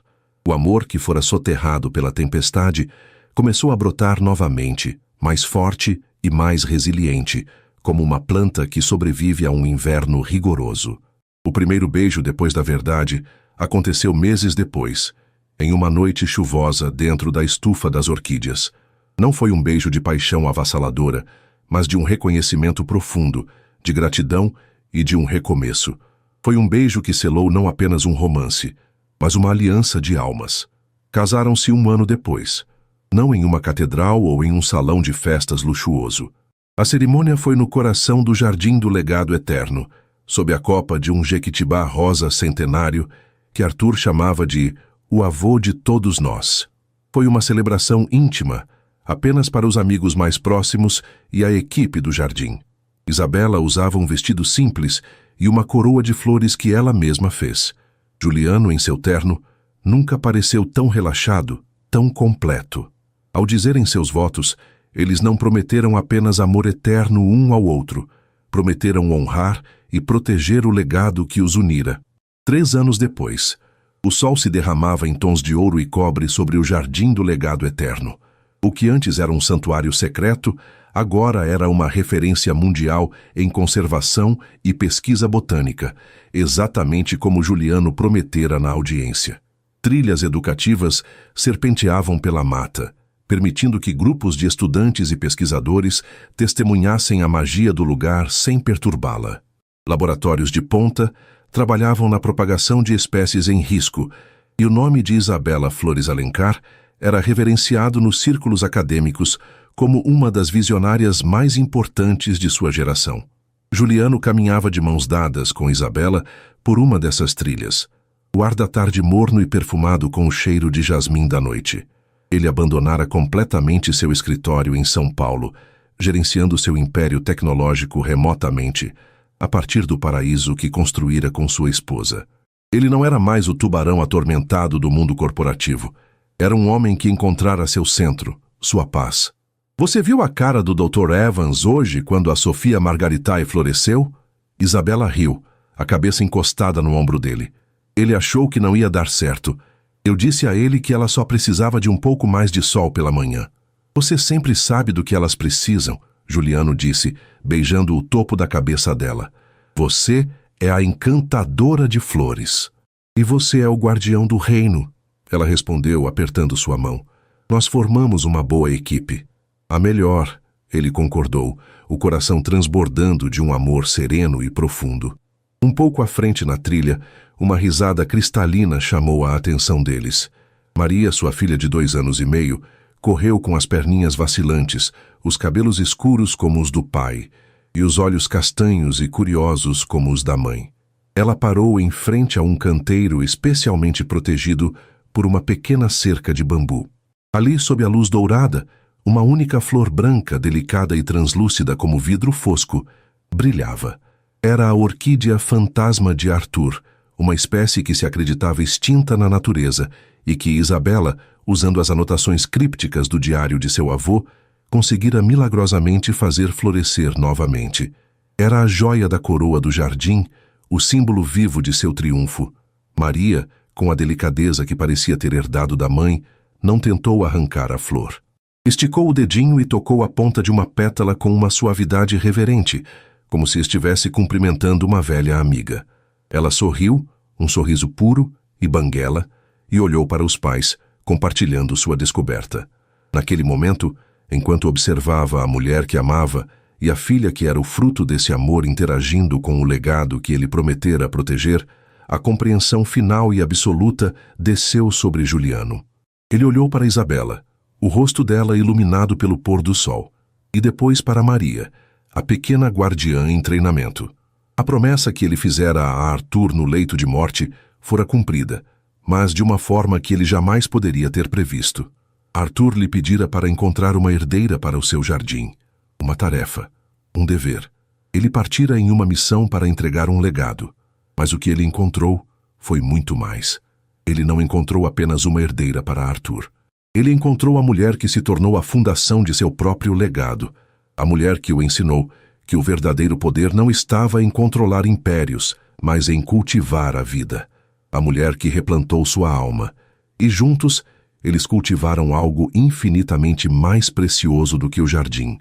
O amor que fora soterrado pela tempestade começou a brotar novamente, mais forte e mais resiliente, como uma planta que sobrevive a um inverno rigoroso. O primeiro beijo depois da verdade aconteceu meses depois, em uma noite chuvosa dentro da estufa das orquídeas. Não foi um beijo de paixão avassaladora, mas de um reconhecimento profundo, de gratidão e de um recomeço. Foi um beijo que selou não apenas um romance, mas uma aliança de almas. Casaram-se um ano depois. não em uma catedral ou em um salão de festas luxuoso. A cerimônia foi no coração do Jardim do Legado Eterno, sob a copa de um jequitibá rosa centenário que Arthur chamava de o avô de todos nós. Foi uma celebração íntima, apenas para os amigos mais próximos e a equipe do jardim. Isabela usava um vestido simples e uma coroa de flores que ela mesma fez. Juliano, em seu terno, nunca pareceu tão relaxado, tão completo. Ao dizerem seus votos, eles não prometeram apenas amor eterno um ao outro, prometeram honrar e proteger o legado que os unira. 3 anos depois, o sol se derramava em tons de ouro e cobre sobre o Jardim do Legado Eterno. O que antes era um santuário secreto, agora era uma referência mundial em conservação e pesquisa botânica, exatamente como Juliano prometera na audiência. Trilhas educativas serpenteavam pela mata, permitindo que grupos de estudantes e pesquisadores testemunhassem a magia do lugar sem perturbá-la. Laboratórios de ponta trabalhavam na propagação de espécies em risco, e o nome de Isabela Flores Alencar era reverenciado nos círculos acadêmicos como uma das visionárias mais importantes de sua geração. Juliano caminhava de mãos dadas com Isabela por uma dessas trilhas, o ar da tarde morno e perfumado com o cheiro de jasmim da noite. Ele abandonara completamente seu escritório em São Paulo, gerenciando seu império tecnológico remotamente, a partir do paraíso que construíra com sua esposa. Ele não era mais o tubarão atormentado do mundo corporativo. Era um homem que encontrara seu centro, sua paz. Você viu a cara do Dr. Evans hoje quando a Sofia Margaritae floresceu? Isabela riu, a cabeça encostada no ombro dele. Ele achou que não ia dar certo. Eu disse a ele que ela só precisava de um pouco mais de sol pela manhã. Você sempre sabe do que elas precisam, Juliano disse, beijando o topo da cabeça dela. Você é a encantadora de flores. E você é o guardião do reino, ela respondeu, apertando sua mão. Nós formamos uma boa equipe. A melhor, ele concordou, o coração transbordando de um amor sereno e profundo. Um pouco à frente na trilha, uma risada cristalina chamou a atenção deles. Maria, sua filha de 2 anos e meio, correu com as perninhas vacilantes, os cabelos escuros como os do pai, e os olhos castanhos e curiosos como os da mãe. Ela parou em frente a um canteiro especialmente protegido por uma pequena cerca de bambu. Ali, sob a luz dourada, uma única flor branca, delicada e translúcida como vidro fosco, brilhava. Era a orquídea fantasma de Arthur, uma espécie que se acreditava extinta na natureza e que Isabela, usando as anotações crípticas do diário de seu avô, conseguira milagrosamente fazer florescer novamente. Era a joia da coroa do jardim, o símbolo vivo de seu triunfo. Maria, com a delicadeza que parecia ter herdado da mãe, não tentou arrancar a flor. Esticou o dedinho e tocou a ponta de uma pétala com uma suavidade reverente, como se estivesse cumprimentando uma velha amiga. Ela sorriu, um sorriso puro e banguela, e olhou para os pais, compartilhando sua descoberta. Naquele momento, enquanto observava a mulher que amava e a filha que era o fruto desse amor interagindo com o legado que ele prometera proteger, a compreensão final e absoluta desceu sobre Juliano. Ele olhou para Isabela, o rosto dela iluminado pelo pôr do sol, e depois para Maria, a pequena guardiã em treinamento. A promessa que ele fizera a Arthur no leito de morte fora cumprida, mas de uma forma que ele jamais poderia ter previsto. Arthur lhe pedira para encontrar uma herdeira para o seu jardim, uma tarefa, um dever. Ele partira em uma missão para entregar um legado, mas o que ele encontrou foi muito mais. Ele não encontrou apenas uma herdeira para Arthur. Ele encontrou a mulher que se tornou a fundação de seu próprio legado, a mulher que o ensinou que o verdadeiro poder não estava em controlar impérios, mas em cultivar a vida. A mulher que replantou sua alma, e juntos eles cultivaram algo infinitamente mais precioso do que o jardim,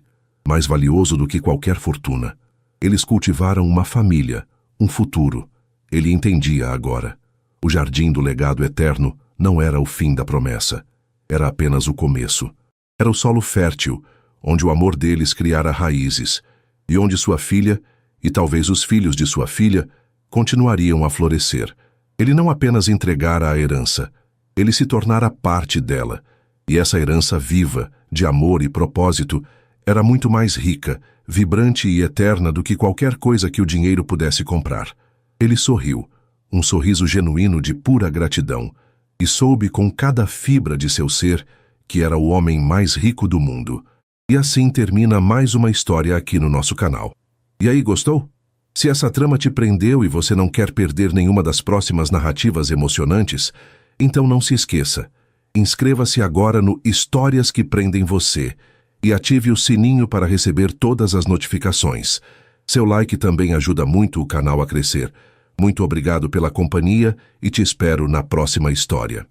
mais valioso do que qualquer fortuna. Eles cultivaram uma família, um futuro. Ele entendia agora. O jardim do legado eterno não era o fim da promessa. Era apenas o começo. Era o solo fértil, onde o amor deles criara raízes, e onde sua filha, e talvez os filhos de sua filha, continuariam a florescer. Ele não apenas entregara a herança, ele se tornara parte dela, E essa herança viva, de amor e propósito, era muito mais rica, vibrante e eterna do que qualquer coisa que o dinheiro pudesse comprar. Ele sorriu, um sorriso genuíno de pura gratidão, e soube com cada fibra de seu ser que era o homem mais rico do mundo. E assim termina mais uma história aqui no nosso canal. E aí, gostou? Se essa trama te prendeu e você não quer perder nenhuma das próximas narrativas emocionantes, então não se esqueça. Inscreva-se agora no Histórias que Prendem Você e ative o sininho para receber todas as notificações. Seu like também ajuda muito o canal a crescer. Muito obrigado pela companhia e te espero na próxima história.